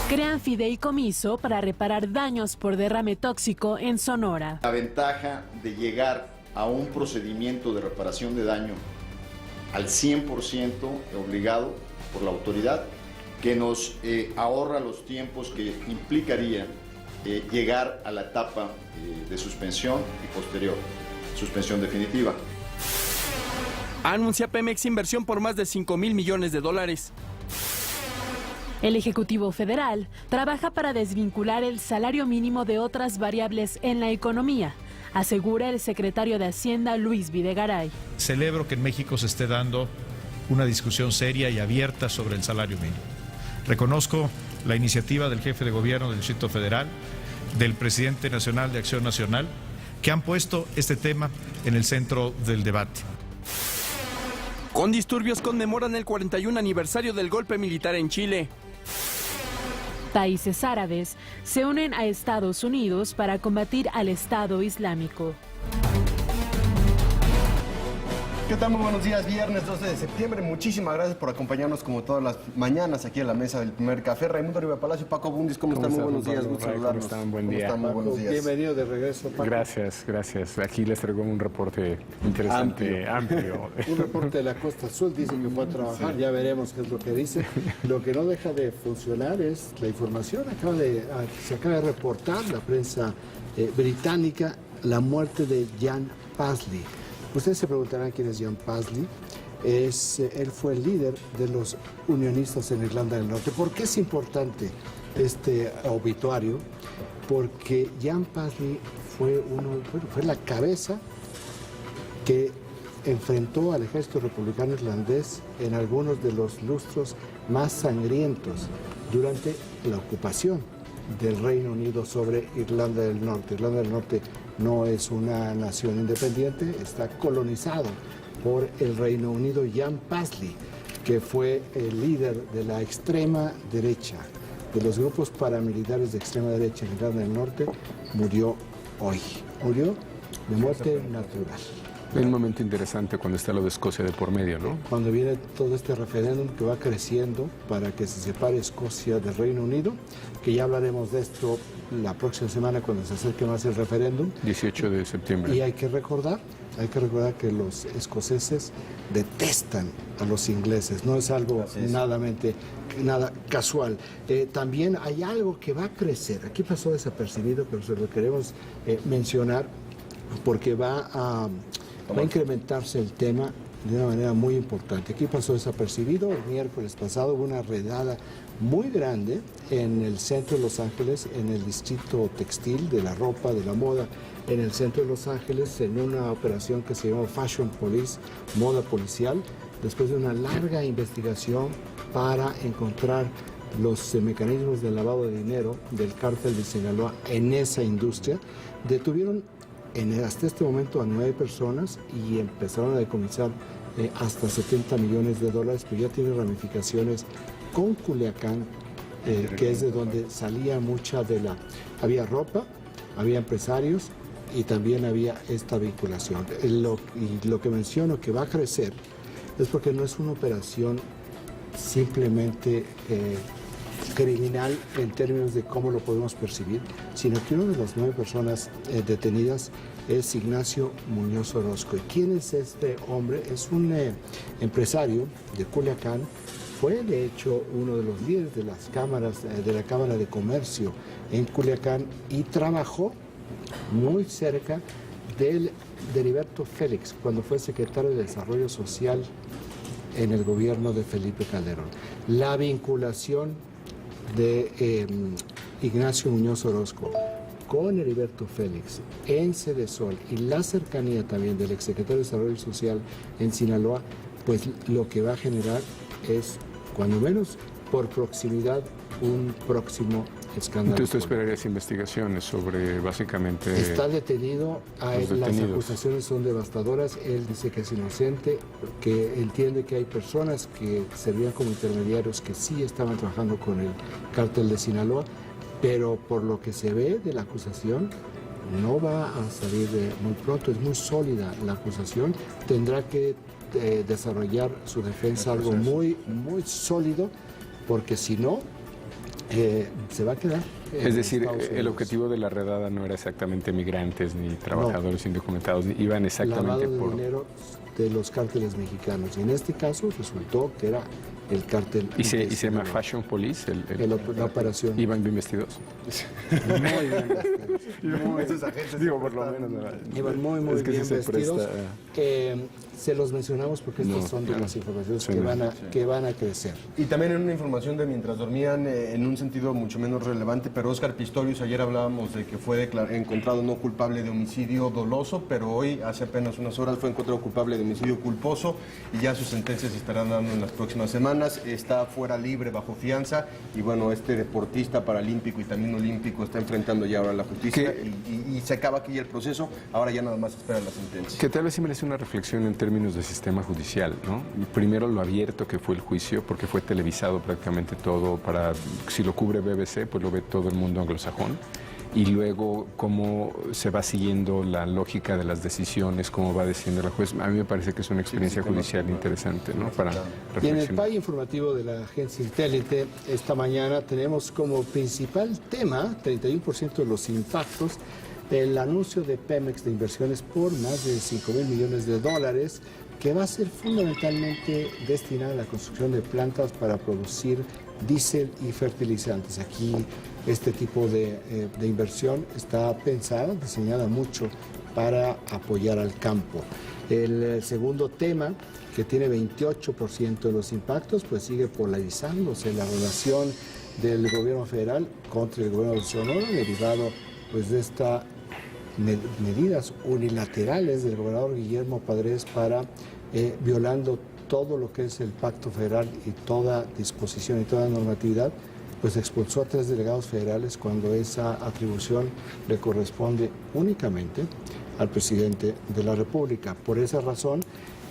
Crean fideicomiso para reparar daños por derrame tóxico en Sonora. La ventaja de llegar a un procedimiento de reparación de daño al 100% obligado por la autoridad, que nos ahorra los tiempos que implicaría llegar a la etapa de suspensión y posterior, suspensión definitiva. Anuncia Pemex inversión por más de 5,000 millones de dólares. El Ejecutivo Federal trabaja para desvincular el salario mínimo de otras variables en la economía, asegura el secretario de Hacienda Luis Videgaray. Celebro que en México se esté dando una discusión seria y abierta sobre el salario mínimo. Reconozco la iniciativa del jefe de gobierno del Distrito Federal, del presidente nacional de Acción Nacional, que han puesto este tema en el centro del debate. Con disturbios conmemoran el 41 aniversario del golpe militar en Chile. Países árabes se unen a Estados Unidos para combatir al Estado Islámico. ¿Qué tal? Muy buenos días, viernes 12 de septiembre. Muchísimas gracias por acompañarnos como todas las mañanas aquí en la mesa del Primer Café. Raimundo Riva Palacio, Paco Bundis, ¿cómo están? Muy buenos días, gusto saludarlos. ¿Cómo están? Buen día. Muy buenos días. Bienvenido de regreso, Paco. Gracias. Aquí les traigo un reporte interesante, amplio. Un reporte de la Costa Azul, dice que fue a trabajar, ya veremos qué es lo que dice. Lo que no deja de funcionar es la información. Se acaba de reportar la prensa británica la muerte de Jan Pasley. Ustedes se preguntarán quién es Jan Pasley. Él fue el líder de los unionistas en Irlanda del Norte. ¿Por qué es importante este obituario? Porque Jan Pasley fue la cabeza que enfrentó al ejército republicano irlandés en algunos de los lustros más sangrientos durante la ocupación del Reino Unido sobre Irlanda del Norte. Irlanda del Norte no es una nación independiente, está colonizado por el Reino Unido. Jan Pasley, que fue el líder de la extrema derecha, de los grupos paramilitares de extrema derecha en Irlanda del Norte, murió hoy. Murió de muerte natural. Es un momento interesante cuando está lo de Escocia de por medio, ¿no? Cuando viene todo este referéndum que va creciendo para que se separe Escocia del Reino Unido, que ya hablaremos de esto la próxima semana cuando se acerque más el referéndum. 18 de septiembre. Y hay que recordar que los escoceses detestan a los ingleses, no es algo nada casual. También hay algo que va a crecer, aquí pasó desapercibido, pero se lo queremos mencionar porque va a incrementarse el tema de una manera muy importante. Aquí pasó desapercibido, el miércoles pasado hubo una redada muy grande en el centro de Los Ángeles, en el distrito textil, de la ropa, de la moda, en el centro de Los Ángeles, en una operación que se llamó Fashion Police, moda policial, después de una larga investigación para encontrar los mecanismos de lavado de dinero del cártel de Sinaloa en esa industria. Detuvieron hasta este momento a 9 personas y empezaron a decomisar hasta 70 millones de dólares, pero ya tiene ramificaciones con Culiacán, que es de donde salía mucha de la... Había ropa, había empresarios y también había esta vinculación. Lo que menciono que va a crecer es porque no es una operación simplemente criminal en términos de cómo lo podemos percibir, sino que una de las 9 personas detenidas es Ignacio Muñoz Orozco. ¿Y quién es este hombre? Es un empresario de Culiacán, fue de hecho uno de los líderes de las cámaras, de la Cámara de Comercio en Culiacán y trabajó muy cerca de Heriberto Félix cuando fue secretario de Desarrollo Social en el gobierno de Felipe Calderón. La vinculación de Ignacio Muñoz Orozco con Heriberto Félix en Cedesol y la cercanía también del exsecretario de Desarrollo Social en Sinaloa, pues lo que va a generar es, cuando menos por proximidad, un próximo escándalo. Entonces tú esperarías investigaciones sobre básicamente... Está detenido, las acusaciones son devastadoras, él dice que es inocente, que entiende que hay personas que servían como intermediarios que sí estaban trabajando con el cártel de Sinaloa, pero por lo que se ve de la acusación no va a salir muy pronto, es muy sólida la acusación, tendrá que desarrollar su defensa algo muy sólido, porque si no, se va a quedar. Es decir, Estados el Unidos. objetivo de la redada no era exactamente migrantes ni trabajadores indocumentados, iban exactamente Lavado de por... dinero de los cárteles mexicanos. Y en este caso resultó que era el cártel. ¿Y se llama Fashion Police? La operación. ¿Iban bien vestidos? Muy bien vestidos. Esos agentes Digo, por lo menos. ¿no? Iban muy Es que bien sí se vestidos. presta- Se los mencionamos porque estas No, son de claro. las informaciones Sí, que van a crecer. Y también en una información de mientras dormían, en un sentido mucho menos relevante, pero Óscar Pistorius, ayer hablábamos de que fue encontrado no culpable de homicidio doloso, pero hoy, hace apenas unas horas, fue encontrado culpable de homicidio culposo y ya sus sentencias se estarán dando en las próximas semanas. Está fuera libre bajo fianza y bueno, este deportista paralímpico y también olímpico está enfrentando ya ahora la justicia y se acaba aquí el proceso, ahora ya nada más espera la sentencia. Que tal vez sí merece una reflexión en términos de sistema judicial, ¿no? Primero lo abierto que fue el juicio, porque fue televisado prácticamente todo para, si lo cubre BBC, pues lo ve todo el mundo anglosajón. Y luego cómo se va siguiendo la lógica de las decisiones, cómo va decidiendo la juez. A mí me parece que es una experiencia judicial interesante, ¿no? Para Y en el reflexionar. PAI informativo de la agencia Intélite, esta mañana tenemos como principal tema, 31% de los impactos, el anuncio de Pemex de inversiones por más de $5,000 millones, que va a ser fundamentalmente destinada a la construcción de plantas para producir diésel y fertilizantes. Aquí este tipo de inversión está pensada, diseñada mucho para apoyar al campo. El segundo tema, que tiene 28% de los impactos, pues sigue polarizándose la relación del gobierno federal contra el gobierno de Sonora, derivado pues de estas medidas unilaterales del gobernador Guillermo Padres para violando todo lo que es el pacto federal y toda disposición y toda normatividad, pues expulsó a 3 delegados federales cuando esa atribución le corresponde únicamente al presidente de la República. Por esa razón,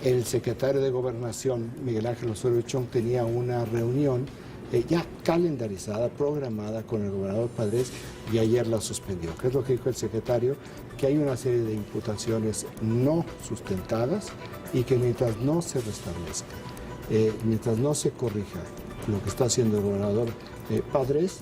el secretario de Gobernación, Miguel Ángel Osorio Chong, tenía una reunión ya calendarizada, programada con el gobernador Padres y ayer la suspendió. ¿Qué es lo que dijo el secretario? Que hay una serie de imputaciones no sustentadas y que mientras no se restablezca, mientras no se corrija lo que está haciendo el gobernador Padres,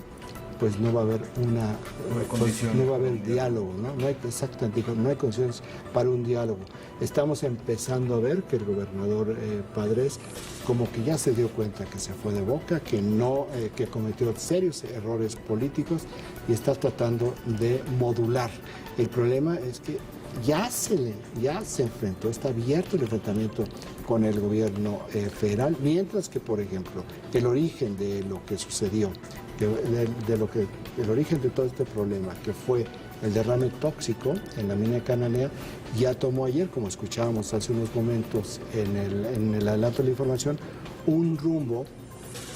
pues no va a haber no va a haber diálogo, no hay exactamente, no hay condiciones para un diálogo. Estamos empezando a ver que el gobernador Padres como que ya se dio cuenta que se fue de boca, que cometió serios errores políticos y está tratando de modular. El problema es que ya se enfrentó, está abierto el enfrentamiento con el gobierno federal, mientras que, por ejemplo, el origen de lo que sucedió, el origen de todo este problema, que fue el derrame tóxico en la mina de Cananea, ya tomó ayer, como escuchábamos hace unos momentos en el adelanto de la información, un rumbo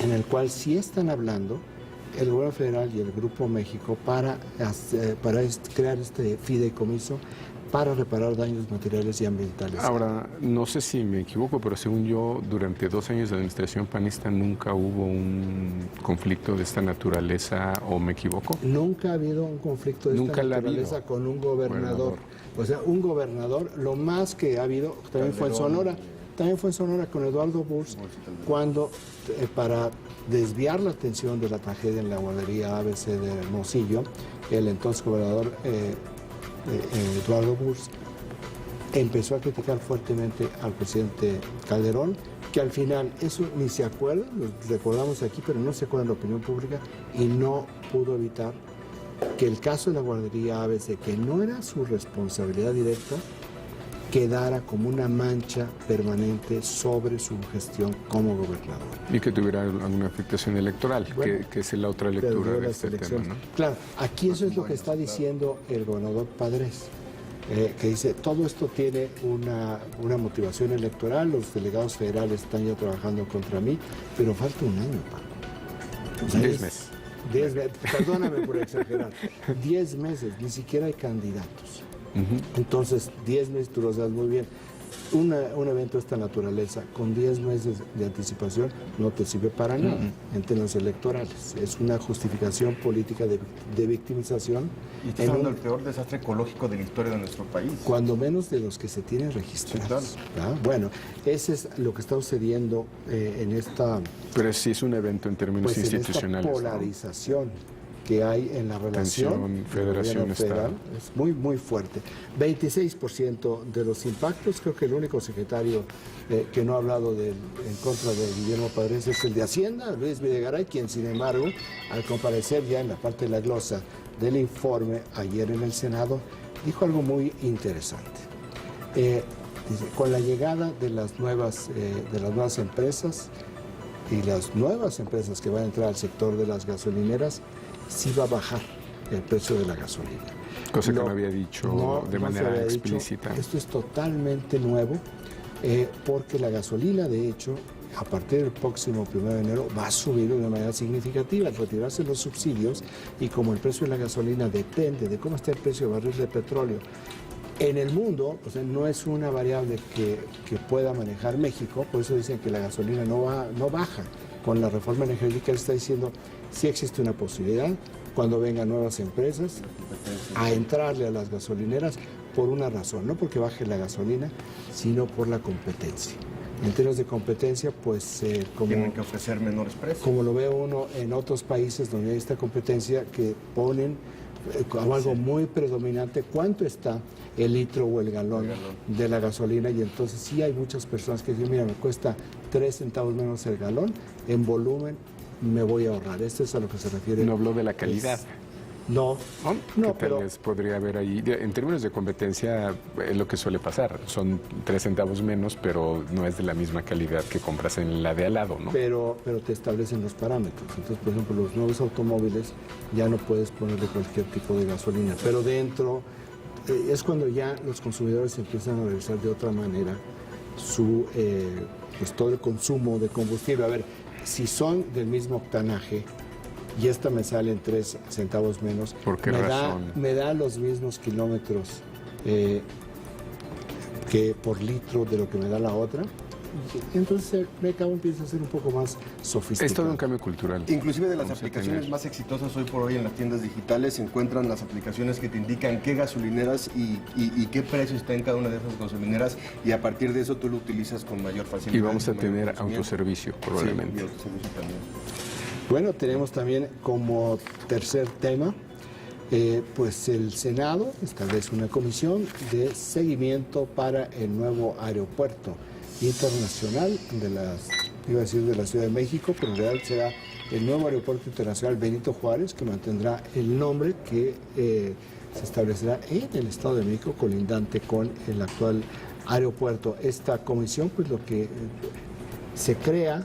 en el cual sí están hablando el gobierno federal y el Grupo México para crear este fideicomiso para reparar daños materiales y ambientales. Ahora, no sé si me equivoco, pero según yo, durante 2 años de administración panista nunca hubo un conflicto de esta naturaleza, ¿o me equivoco? Nunca ha habido un conflicto de esta naturaleza con un gobernador. O sea, un gobernador, lo más que ha habido, también fue en Sonora con Eduardo Burs, cuando para desviar la atención de la tragedia en la guardería ABC de Hermosillo, el entonces gobernador Eduardo Burs empezó a criticar fuertemente al presidente Calderón, que al final eso ni se acuerda, lo recordamos aquí, pero no se acuerda en la opinión pública y no pudo evitar que el caso de la guardería ABC, que no era su responsabilidad directa, quedara como una mancha permanente sobre su gestión como gobernador. Y que tuviera alguna afectación electoral, Bueno, que es la otra lectura de las este tema, elecciones. ¿no? Claro, aquí eso es lo que está diciendo el gobernador Padres, que dice, todo esto tiene una motivación electoral, los delegados federales están ya trabajando contra mí, pero falta un año, Paco. O sea, 10 meses. 10 meses, perdóname por exagerar, 10 meses, ni siquiera hay candidatos. Entonces, 10 meses, tú lo sabes muy bien, un evento de esta naturaleza con 10 meses de anticipación no te sirve para nada en términos electorales. Es una justificación política de victimización. Y estás hablando del peor desastre ecológico de la historia de nuestro país. Cuando menos de los que se tienen registrados. Sí, claro. Bueno, ese es lo que está sucediendo en esta... Pero sí es un evento en términos pues institucionales. En esta polarización que hay en la relación Federación-Estado. Es muy, muy fuerte. 26% de los impactos, creo que el único secretario que no ha hablado en contra de Guillermo Padres es el de Hacienda, Luis Videgaray, quien sin embargo, al comparecer ya en la parte de la glosa del informe ayer en el Senado, dijo algo muy interesante. Dice, con la llegada de las nuevas empresas y las nuevas empresas que van a entrar al sector de las gasolineras, sí va a bajar el precio de la gasolina. Cosa que no había dicho de manera explícita. Esto es totalmente nuevo, porque la gasolina, de hecho, a partir del próximo 1 de enero va a subir de una manera significativa al retirarse los subsidios, y como el precio de la gasolina depende de cómo está el precio de barril de petróleo en el mundo, o sea, no es una variable que pueda manejar México, por eso dicen que la gasolina no baja. Con la reforma energética él está diciendo, sí existe una posibilidad, cuando vengan nuevas empresas, a entrarle a las gasolineras por una razón, no porque baje la gasolina, sino por la competencia. En términos de competencia, pues tienen que ofrecer menores precios. Como lo ve uno en otros países donde hay esta competencia, que ponen como algo muy predominante cuánto está el litro o el galón de la gasolina, y entonces sí hay muchas personas que dicen, mira, me cuesta 3 centavos menos el galón, en volumen me voy a ahorrar. Esto es a lo que se refiere. No habló de la calidad. No, tal vez podría haber ahí, en términos de competencia, es lo que suele pasar, son 3 centavos menos, pero no es de la misma calidad que compras en la de al lado, ¿no? Pero te establecen los parámetros. Entonces, por ejemplo, los nuevos automóviles ya no puedes ponerle cualquier tipo de gasolina, pero dentro es cuando ya los consumidores empiezan a realizar de otra manera pues todo el consumo de combustible. A ver, si son del mismo octanaje, y esta me sale en 3 centavos menos. ¿Por qué razón? Me da los mismos kilómetros que por litro de lo que me da la otra. Entonces el mercado empieza a ser un poco más sofisticado. Es todo un cambio cultural. Inclusive de las aplicaciones más exitosas hoy por hoy en las tiendas digitales se encuentran las aplicaciones que te indican qué gasolineras y qué precio está en cada una de esas gasolineras, y a partir de eso tú lo utilizas con mayor facilidad. Y vamos a tener autoservicio probablemente. Sí, y autoservicio también. Bueno, tenemos también como tercer tema, pues el Senado establece una comisión de seguimiento para el nuevo aeropuerto internacional de la Ciudad de México, pero en realidad será el nuevo aeropuerto internacional Benito Juárez, que mantendrá el nombre que se establecerá en el Estado de México, colindante con el actual aeropuerto. Esta comisión, pues lo que se crea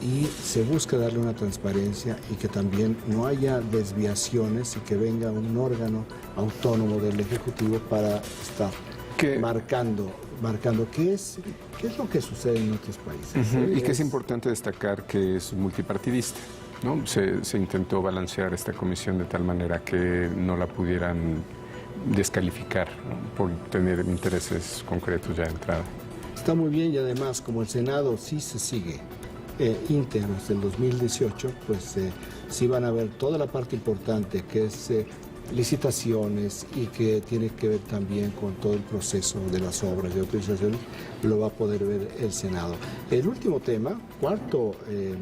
y se busca darle una transparencia y que también no haya desviaciones y que venga un órgano autónomo del Ejecutivo para estar marcando qué es lo que sucede en otros países. Y que es importante destacar que es multipartidista, ¿no? Se intentó balancear esta comisión de tal manera que no la pudieran descalificar, ¿no? Por tener intereses concretos ya de entrada. Está muy bien, y además como el Senado sí se sigue íntegro desde el 2018, pues sí van a ver toda la parte importante que es licitaciones y que tiene que ver también con todo el proceso de las obras de autorización, lo va a poder ver el Senado. El último tema, el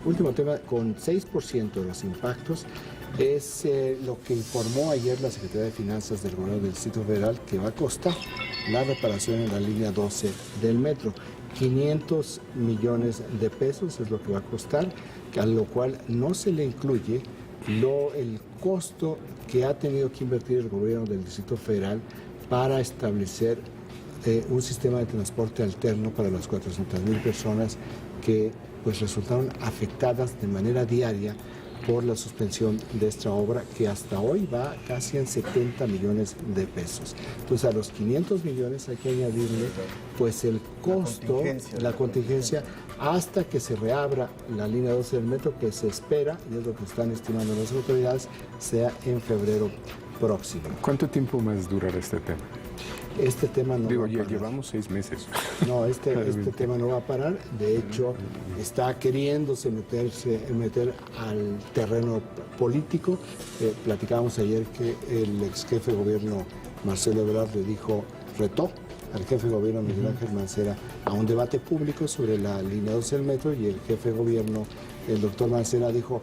último tema con 6% de los impactos, es lo que informó ayer la Secretaría de Finanzas del Gobierno del Distrito Federal, que va a costar la reparación en la línea 12 del metro. 500 millones de pesos es lo que va a costar, a lo cual no se le incluye el costo que ha tenido que invertir el gobierno del Distrito Federal para establecer un sistema de transporte alterno para las 400,000 personas que pues resultaron afectadas de manera diaria por la suspensión de esta obra, que hasta hoy va casi en 70 millones de pesos. Entonces a los 500 millones hay que añadirle pues el costo, la contingencia, hasta que se reabra la línea 12 del metro, que se espera, y es lo que están estimando las autoridades, sea en febrero próximo. ¿Cuánto tiempo más durará este tema? Este tema no va a ya parar. llevamos 6 meses. No, este tema no va a parar. De hecho, está queriéndose meter al terreno político. Platicábamos ayer que el ex jefe de gobierno Marcelo Ebrard retó al jefe de gobierno Miguel Ángel Mancera a un debate público sobre la línea 12 del metro, y el jefe de gobierno, el doctor Mancera, dijo: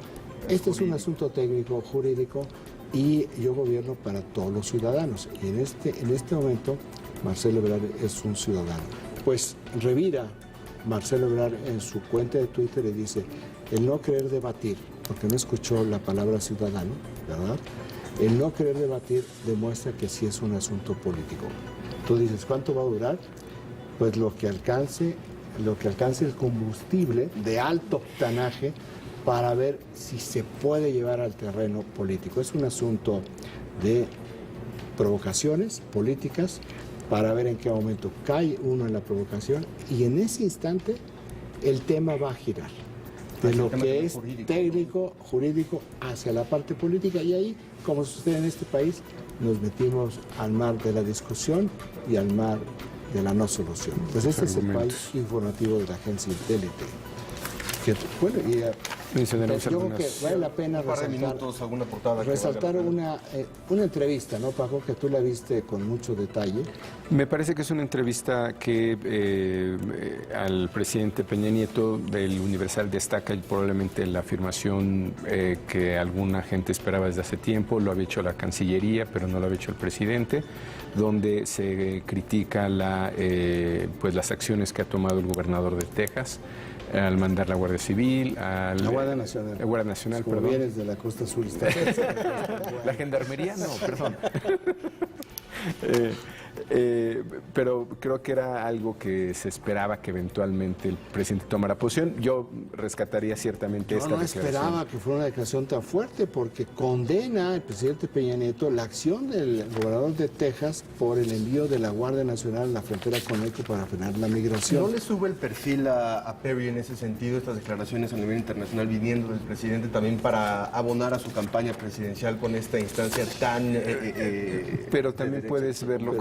este es un asunto técnico, jurídico, y yo gobierno para todos los ciudadanos. Y en este momento Marcelo Ebrard es un ciudadano. Pues revira Marcelo Ebrard en su cuenta de Twitter y dice: el no querer debatir, porque no escuchó la palabra ciudadano, ¿verdad? El no querer debatir demuestra que sí es un asunto político. Tú dices, ¿cuánto va a durar? Pues lo que alcance el combustible de alto octanaje para ver si se puede llevar al terreno político. Es un asunto de provocaciones políticas para ver en qué momento cae uno en la provocación, y en ese instante el tema va a girar de lo que es técnico, jurídico, hacia la parte política, y ahí, como sucede en este país, nos metimos al mar de la discusión y al mar de la no solución. Pues este es el país informativo de la agencia Intélite. Bueno, y Mencionaremos yo creo que algunas... vale la pena resaltar una entrevista, ¿no, Paco? Que tú la viste con mucho detalle. Me parece que es una entrevista que al presidente Peña Nieto del Universal destaca probablemente la afirmación que alguna gente esperaba desde hace tiempo. Lo había hecho la Cancillería, pero no lo había hecho el presidente, donde se critica pues las acciones que ha tomado el gobernador de Texas al mandar la Guardia Civil, la Guardia Nacional. La Guardia Nacional, perdón. Vienes de la costa sur. La Gendarmería, no, perdón. Pero creo que era algo que se esperaba que eventualmente el presidente tomara posición. Yo rescataría ciertamente esta declaración. No esperaba que fuera una declaración tan fuerte, porque condena el presidente Peña Nieto la acción del gobernador de Texas por el envío de la Guardia Nacional a la frontera con México para frenar la migración. ¿No le sube el perfil a Perry en ese sentido, estas declaraciones a nivel internacional viniendo del presidente también para abonar a su campaña presidencial con esta instancia tan... pero también puedes verlo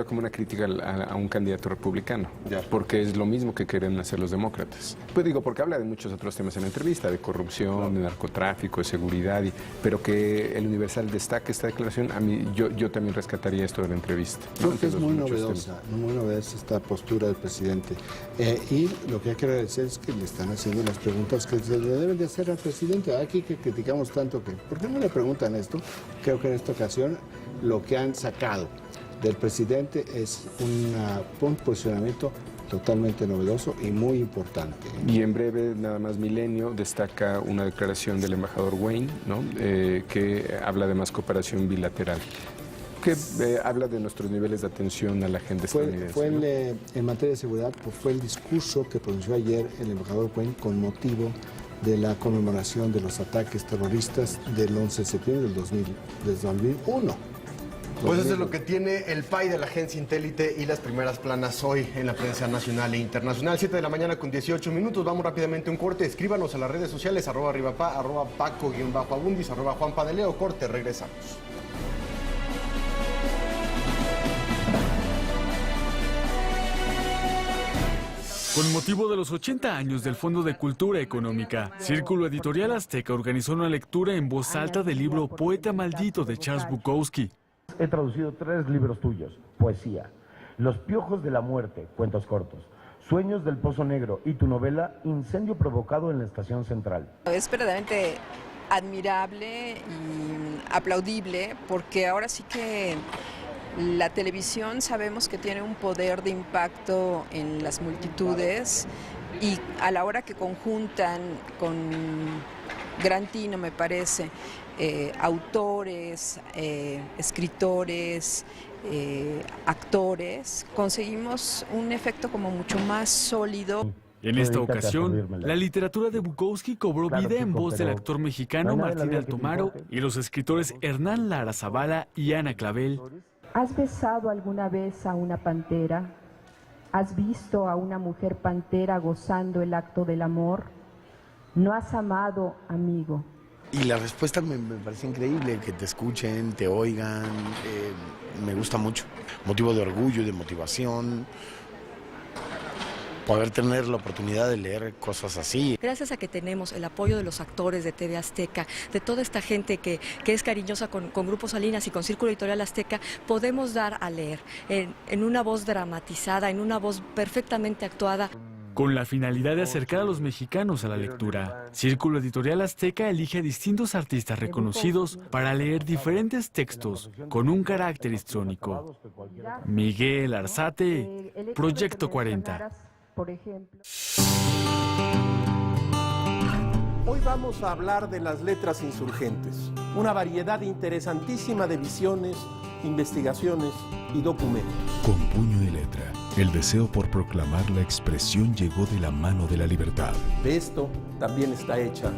como una crítica a un candidato republicano, porque es lo mismo que quieren hacer los demócratas. Pues digo, porque habla de muchos otros temas en la entrevista, de corrupción, de narcotráfico, de seguridad, pero que el Universal destaque esta declaración, a mí yo también rescataría esto de la entrevista. Creo que es muy novedosa esta postura del presidente. Y lo que hay que agradecer es que le están haciendo las preguntas que se le deben de hacer al presidente. Aquí que criticamos tanto ¿por qué no le preguntan esto? Creo que en esta ocasión lo que han sacado del presidente es un posicionamiento totalmente novedoso y muy importante. Y en breve, nada más, Milenio destaca una declaración del embajador Wayne, ¿no? Que habla de más cooperación bilateral, que habla de nuestros niveles de atención a la agenda estadounidense. En materia de seguridad, fue el discurso que pronunció ayer el embajador Wayne con motivo de la conmemoración de los ataques terroristas del 11 de septiembre del 2001. Pues eso es lo que tiene el PAI de la agencia Intélite y las primeras planas hoy en la prensa nacional e internacional. 7 de la mañana con 18 minutos. Vamos rápidamente a un corte. Escríbanos a las redes sociales, @arribapa, @paco_abundis, @juanpadeleo. Corte, regresamos. Con motivo de los 80 años del Fondo de Cultura Económica, Círculo Editorial Azteca organizó una lectura en voz alta del libro Poeta Maldito de Charles Bukowski. He traducido 3 libros tuyos, poesía: Los Piojos de la Muerte, cuentos cortos; Sueños del Pozo Negro, y tu novela Incendio Provocado en la Estación Central. Es verdaderamente admirable y aplaudible, porque ahora sí que la televisión sabemos que tiene un poder de impacto en las multitudes, y a la hora que conjuntan con gran tino, me parece, autores, escritores, actores, conseguimos un efecto como mucho más sólido. En esta ocasión, la literatura de Bukowski cobró vida en voz del actor mexicano Martín Altomaro y los escritores Hernán Lara Zavala y Ana Clavel. ¿Has besado alguna vez a una pantera? ¿Has visto a una mujer pantera gozando el acto del amor? No has amado, amigo. Y la respuesta me parece increíble, que te escuchen, te oigan, me gusta mucho. Motivo de orgullo y de motivación, poder tener la oportunidad de leer cosas así. Gracias a que tenemos el apoyo de los actores de TV Azteca, de toda esta gente que es cariñosa con Grupo Salinas y con Círculo Editorial Azteca, podemos dar a leer en una voz dramatizada, en una voz perfectamente actuada. Con la finalidad de acercar a los mexicanos a la lectura, Círculo Editorial Azteca elige a distintos artistas reconocidos para leer diferentes textos con un carácter histriónico. Miguel Arzate, Proyecto 40. Por ejemplo. Hoy vamos a hablar de las letras insurgentes, una variedad interesantísima de visiones, investigaciones y documentos. Con puño y letra, el deseo por proclamar la expresión llegó de la mano de la libertad. De esto también está hecha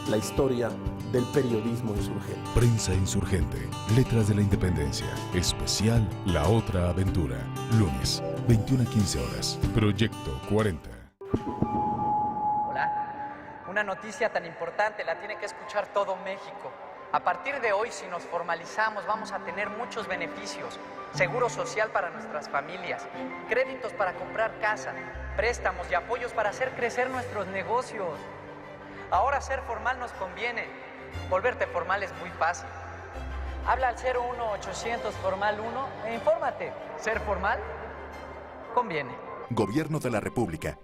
la historia del periodismo insurgente. Prensa Insurgente, Letras de la Independencia, especial La Otra Aventura, lunes, 21 a 15 horas, Proyecto 40. Hola, una noticia tan importante la tiene que escuchar todo México. A partir de hoy, si nos formalizamos, vamos a tener muchos beneficios. Seguro social para nuestras familias, créditos para comprar casa, préstamos y apoyos para hacer crecer nuestros negocios. Ahora ser formal nos conviene. Volverte formal es muy fácil. Habla al 01800 Formal 1 e infórmate. Ser formal conviene. Gobierno de la República.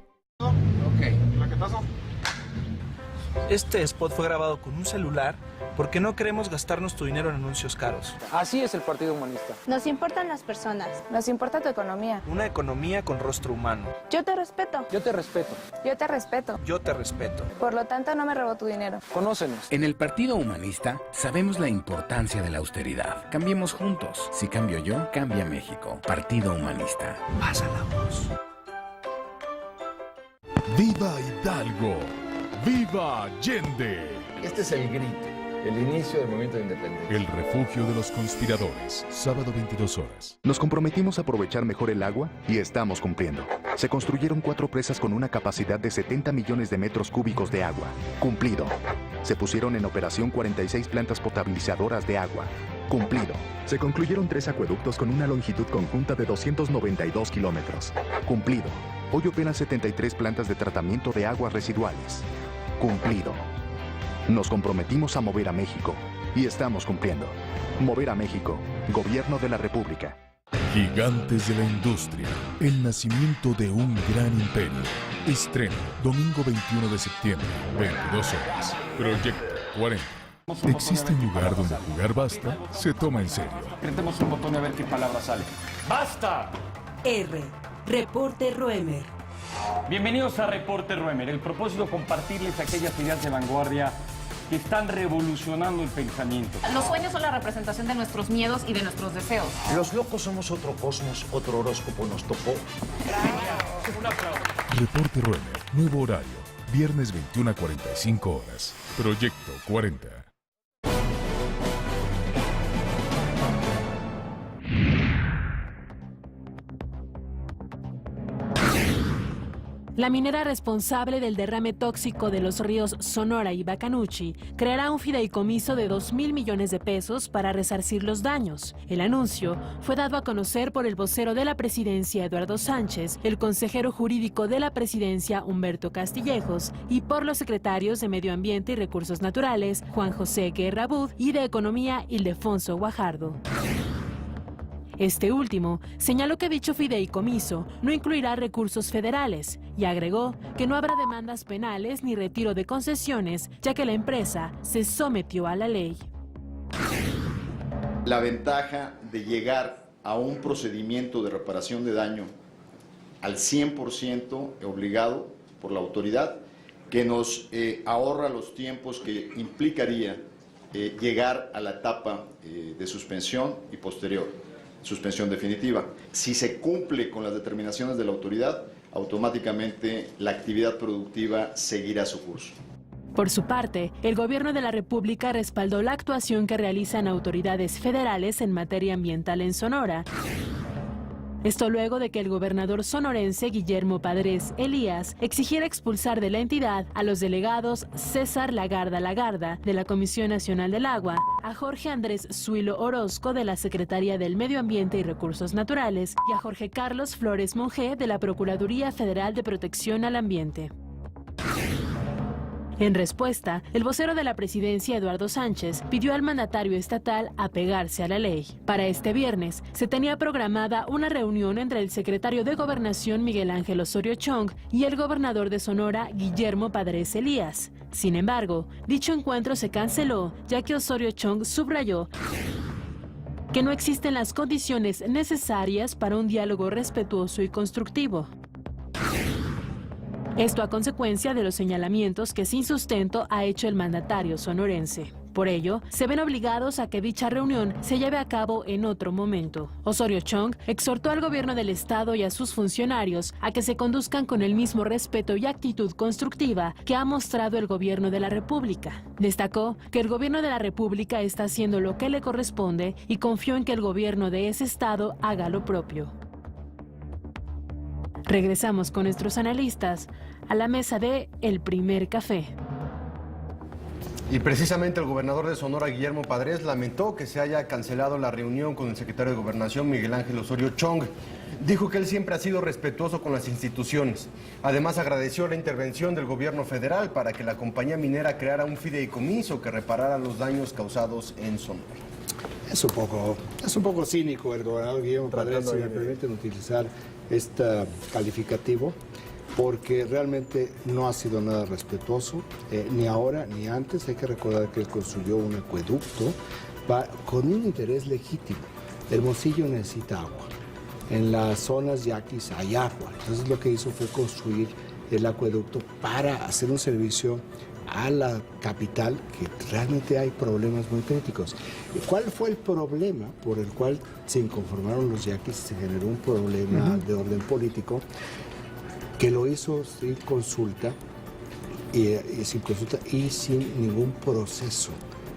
Este spot fue grabado con un celular porque no queremos gastarnos tu dinero en anuncios caros. Así es el Partido Humanista. Nos importan las personas, nos importa tu economía. Una economía con rostro humano. Yo te respeto. Yo te respeto. Yo te respeto. Yo te respeto. Por lo tanto, no me robó tu dinero. Conócenos. En el Partido Humanista sabemos la importancia de la austeridad. Cambiemos juntos. Si cambio yo, cambia México. Partido Humanista. Pasa la voz. ¡Viva Hidalgo! ¡Viva Allende! Este es el grito, el inicio del movimiento de independencia. El refugio de los conspiradores, sábado 22 horas. Nos comprometimos a aprovechar mejor el agua y estamos cumpliendo. Se construyeron 4 presas con una capacidad de 70 millones de metros cúbicos de agua. Cumplido. Se pusieron en operación 46 plantas potabilizadoras de agua. Cumplido. Se concluyeron 3 acueductos con una longitud conjunta de 292 kilómetros. Cumplido. Hoy operan 73 plantas de tratamiento de aguas residuales. Cumplido. Nos comprometimos a mover a México y estamos cumpliendo. Mover a México, Gobierno de la República. Gigantes de la industria, el nacimiento de un gran imperio. Estreno, domingo 21 de septiembre, 22 horas. Proyecto 40. ¿Existe un lugar donde jugar basta? Se toma en serio. Apretemos un botón y a ver qué palabra sale. ¡Basta! R. Reporte Roemer. Bienvenidos a Reporte Roemer. El propósito es compartirles aquellas ideas de vanguardia que están revolucionando el pensamiento. Los sueños son la representación de nuestros miedos y de nuestros deseos. Los locos somos otro cosmos, otro horóscopo nos tocó. Un aplauso. Reporte Roemer, nuevo horario, viernes 21 a 45 horas. Proyecto 40. La minera responsable del derrame tóxico de los ríos Sonora y Bacanuchi creará un fideicomiso de 2,000 millones de pesos para resarcir los daños. El anuncio fue dado a conocer por el vocero de la presidencia, Eduardo Sánchez, el consejero jurídico de la presidencia, Humberto Castillejos, y por los secretarios de Medio Ambiente y Recursos Naturales, Juan José Guerra Bud, y de Economía, Ildefonso Guajardo. Este último señaló que dicho fideicomiso no incluirá recursos federales y agregó que no habrá demandas penales ni retiro de concesiones, ya que la empresa se sometió a la ley. La ventaja de llegar a un procedimiento de reparación de daño al 100% obligado por la autoridad, que nos ahorra los tiempos que implicaría llegar a la etapa de suspensión y posterior. Suspensión definitiva. Si se cumple con las determinaciones de la autoridad, automáticamente la actividad productiva seguirá su curso. Por su parte, el Gobierno de la República respaldó la actuación que realizan autoridades federales en materia ambiental en Sonora. Esto luego de que el gobernador sonorense Guillermo Padres Elías exigiera expulsar de la entidad a los delegados César Lagarda de la Comisión Nacional del Agua, a Jorge Andrés Zuilo Orozco de la Secretaría del Medio Ambiente y Recursos Naturales y a Jorge Carlos Flores Monge de la Procuraduría Federal de Protección al Ambiente. En respuesta, el vocero de la presidencia, Eduardo Sánchez, pidió al mandatario estatal apegarse a la ley. Para este viernes, se tenía programada una reunión entre el secretario de Gobernación, Miguel Ángel Osorio Chong, y el gobernador de Sonora, Guillermo Padres Elías. Sin embargo, dicho encuentro se canceló, ya que Osorio Chong subrayó que no existen las condiciones necesarias para un diálogo respetuoso y constructivo. Esto a consecuencia de los señalamientos que sin sustento ha hecho el mandatario sonorense. Por ello, se ven obligados a que dicha reunión se lleve a cabo en otro momento. Osorio Chong exhortó al gobierno del estado y a sus funcionarios a que se conduzcan con el mismo respeto y actitud constructiva que ha mostrado el gobierno de la República. Destacó que el gobierno de la República está haciendo lo que le corresponde y confió en que el gobierno de ese estado haga lo propio. Regresamos con nuestros analistas a la mesa de El Primer Café. Y precisamente el gobernador de Sonora, Guillermo Padres, lamentó que se haya cancelado la reunión con el secretario de Gobernación, Miguel Ángel Osorio Chong. Dijo que él siempre ha sido respetuoso con las instituciones. Además, agradeció la intervención del gobierno federal para que la compañía minera creara un fideicomiso que reparara los daños causados en Sonora. Es un poco cínico el gobernador Guillermo Padres, si me permiten utilizar este calificativo, porque realmente no ha sido nada respetuoso, ni ahora ni antes. Hay que recordar que él construyó un acueducto con un interés legítimo. Hermosillo necesita agua. En las zonas yaquis hay agua. Entonces lo que hizo fue construir el acueducto para hacer un servicio a la capital, que realmente hay problemas muy críticos. ¿Cuál fue el problema por el cual se inconformaron los yaquis? Se generó un problema de orden político que lo hizo sin consulta y sin ningún proceso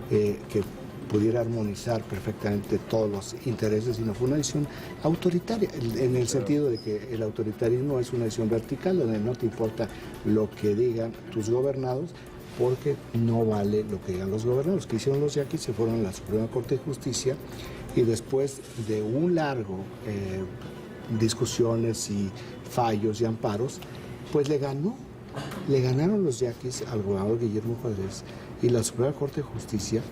que pudiera armonizar perfectamente todos los intereses, sino fue una decisión autoritaria, en el sentido de que el autoritarismo es una decisión vertical, donde no te importa lo que digan tus gobernados, porque no vale lo que digan los gobernados. Que hicieron los yaquis, se fueron a la Suprema Corte de Justicia y después de un largo discusiones y fallos y amparos, pues le ganaron los yaquis al gobernador Guillermo Padres, y la Suprema Corte de Justicia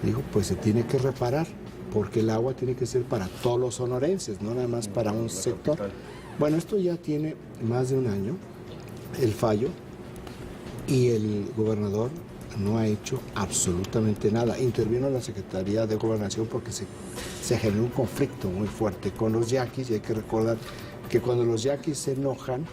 dijo, pues se tiene que reparar, porque el agua tiene que ser para todos los sonorenses, no nada más para un sector. Bueno, esto ya tiene más de un año, el fallo, y el gobernador no ha hecho absolutamente nada. Intervino la Secretaría de Gobernación porque se generó un conflicto muy fuerte con los yaquis, y hay que recordar que cuando los yaquis se enojan,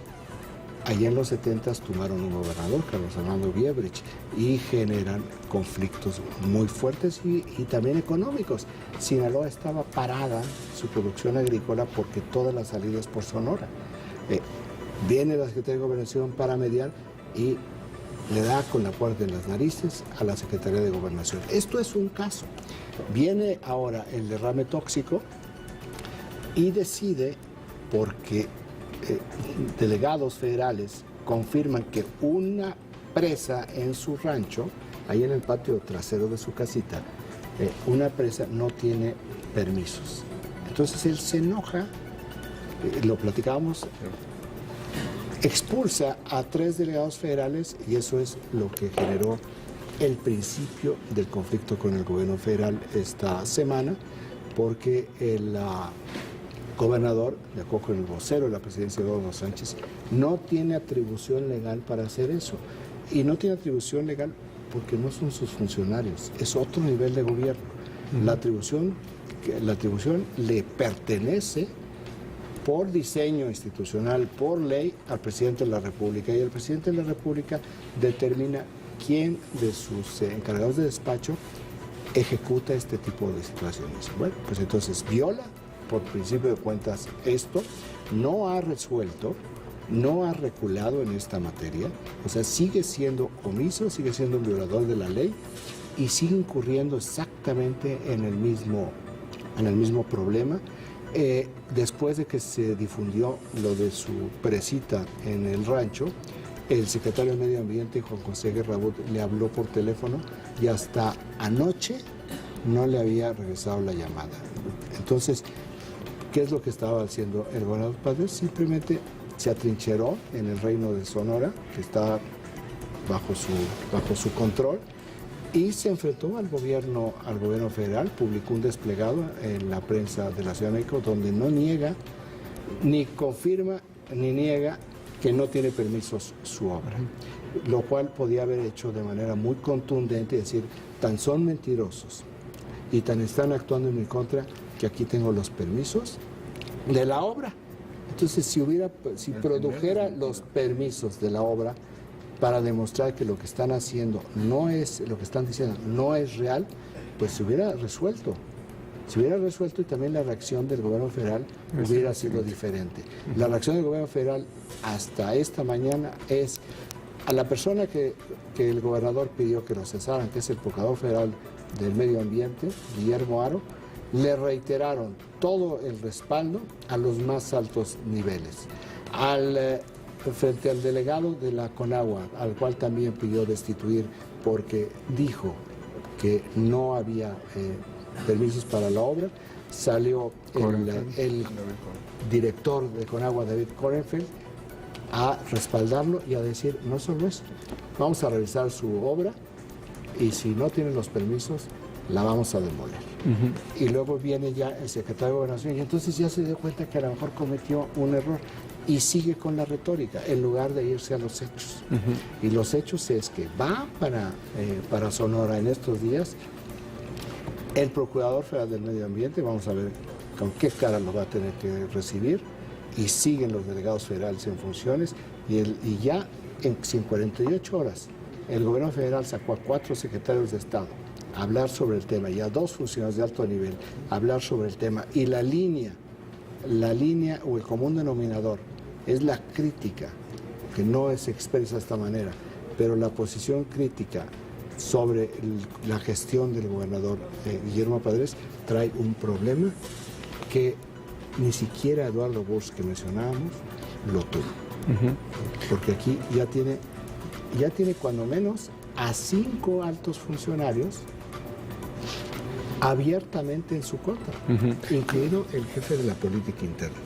allá en los 70s tomaron un gobernador, Carlos Armando Biebrich, y generan conflictos muy fuertes y también económicos. Sinaloa estaba parada, su producción agrícola, porque todas las salidas por Sonora. Viene la Secretaría de Gobernación para mediar y le da con la puerta en las narices a la Secretaría de Gobernación. Esto es un caso. Viene ahora el derrame tóxico y decide, porque delegados federales confirman que una presa en su rancho, ahí en el patio trasero de su casita, una presa no tiene permisos. Entonces él se enoja, lo platicábamos, expulsa a 3 delegados federales, y eso es lo que generó el principio del conflicto con el gobierno federal esta semana, porque el gobernador, de acuerdo con el vocero de la presidencia, Eduardo Sánchez, no tiene atribución legal para hacer eso. Y no tiene atribución legal porque no son sus funcionarios, es otro nivel de gobierno. La atribución le pertenece por diseño institucional, por ley, al presidente de la República, y el presidente de la República determina quién de sus encargados de despacho ejecuta este tipo de situaciones. Bueno, pues entonces viola por principio de cuentas esto, no ha resuelto, no ha reculado en esta materia, o sea, sigue siendo omiso, sigue siendo un violador de la ley y sigue incurriendo exactamente en el mismo problema. Después de que se difundió lo de su presita en el rancho, el secretario de Medio Ambiente, Juan José Guerrabut, le habló por teléfono y hasta anoche no le había regresado la llamada. Entonces, ¿qué es lo que estaba haciendo el gobernador Padres? Simplemente se atrincheró en el reino de Sonora, que está bajo su control, y se enfrentó al gobierno federal, publicó un desplegado en la prensa de la Ciudad de México donde no niega, ni confirma, ni niega que no tiene permisos su obra, lo cual podía haber hecho de manera muy contundente, decir, tan son mentirosos y tan están actuando en mi contra que aquí tengo los permisos de la obra. Entonces, si produjera los permisos de la obra para demostrar que lo que están haciendo no es, lo que están diciendo no es real, pues se hubiera resuelto. Se hubiera resuelto y también la reacción del gobierno federal hubiera sido diferente. La reacción del gobierno federal hasta esta mañana es a la persona que el gobernador pidió que lo cesaran, que es el procurador federal del Medio Ambiente, Guillermo Haro, le reiteraron todo el respaldo a los más altos niveles. Frente al delegado de la Conagua, al cual también pidió destituir porque dijo que no había permisos para la obra, salió el director de Conagua, David Korenfeld, a respaldarlo y a decir, no solo eso, vamos a revisar su obra y si no tienen los permisos, la vamos a demoler. Y luego viene ya el secretario de Gobernación y entonces ya se dio cuenta que a lo mejor cometió un error y sigue con la retórica en lugar de irse a los hechos. Y los hechos es que va para Sonora en estos días el Procurador Federal del Medio Ambiente, vamos a ver con qué cara lo va a tener que recibir, y siguen los delegados federales en funciones, y ya en 48 horas el gobierno federal sacó a 4 secretarios de Estado a hablar sobre el tema y a 2 funcionarios de alto nivel a hablar sobre el tema, y la línea o el común denominador es la crítica, que no se expresa de esta manera, pero la posición crítica sobre la gestión del gobernador Guillermo Padres trae un problema que ni siquiera Eduardo Bosch, que mencionábamos, lo tuvo. Porque aquí ya tiene cuando menos a 5 altos funcionarios abiertamente en su contra, incluido el jefe de la política interna.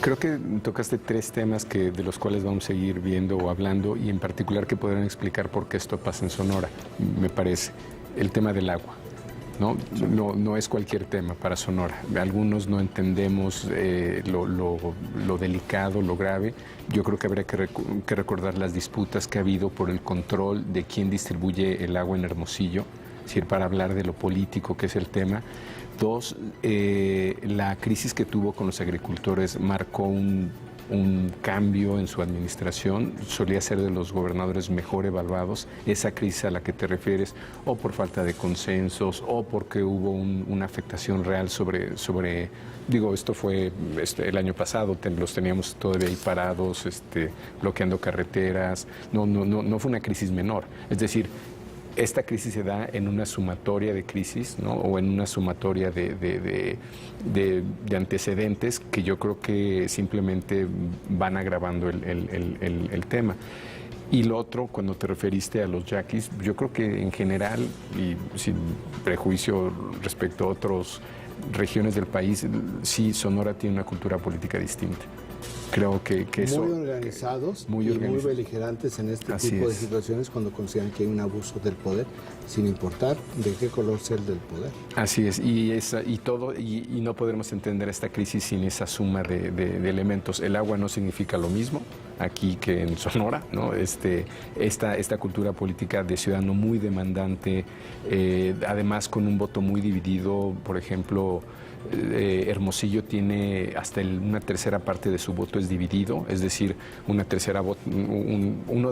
Creo que tocaste 3 temas de los cuales vamos a seguir viendo o hablando, y en particular que podrán explicar por qué esto pasa en Sonora, me parece. El tema del agua, ¿no? No es cualquier tema para Sonora. Algunos no entendemos lo delicado, lo grave. Yo creo que habría que recordar las disputas que ha habido por el control de quién distribuye el agua en Hermosillo, es decir, para hablar de lo político que es el tema. 2, la crisis que tuvo con los agricultores marcó un cambio en su administración. Solía ser de los gobernadores mejor evaluados. Esa crisis a la que te refieres, o por falta de consensos, o porque hubo una afectación real sobre esto fue el año pasado, los teníamos todavía ahí parados, bloqueando carreteras. No fue una crisis menor. Es decir, esta crisis se da en una sumatoria de crisis, ¿no? O en una sumatoria de antecedentes que yo creo que simplemente van agravando el tema. Y lo otro, cuando te referiste a los yaquis, yo creo que en general, y sin prejuicio respecto a otras regiones del país, sí, Sonora tiene una cultura política distinta. Creo que eso... Muy organizados y muy beligerantes en este tipo de situaciones cuando consideran que hay un abuso del poder, sin importar de qué color sea el del poder. Así es, y no podremos entender esta crisis sin esa suma de elementos. El agua no significa lo mismo aquí que en Sonora, ¿no? Esta cultura política de ciudadano muy demandante, además con un voto muy dividido. Por ejemplo, Hermosillo tiene hasta una tercera parte de su voto es dividido, es decir, uno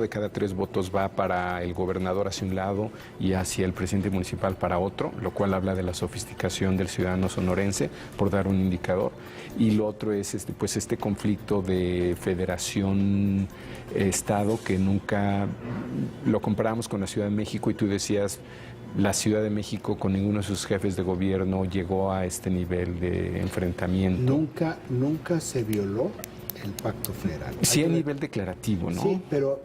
de cada 3 votos va para el gobernador hacia un lado y hacia el presidente municipal para otro, lo cual habla de la sofisticación del ciudadano sonorense, por dar un indicador. Y lo otro es este conflicto de federación-estado que nunca lo comparamos con la Ciudad de México, y tú decías, la Ciudad de México con ninguno de sus jefes de gobierno llegó a este nivel de enfrentamiento. Nunca se violó el pacto federal. Sí, a nivel declarativo, ¿no? Sí, pero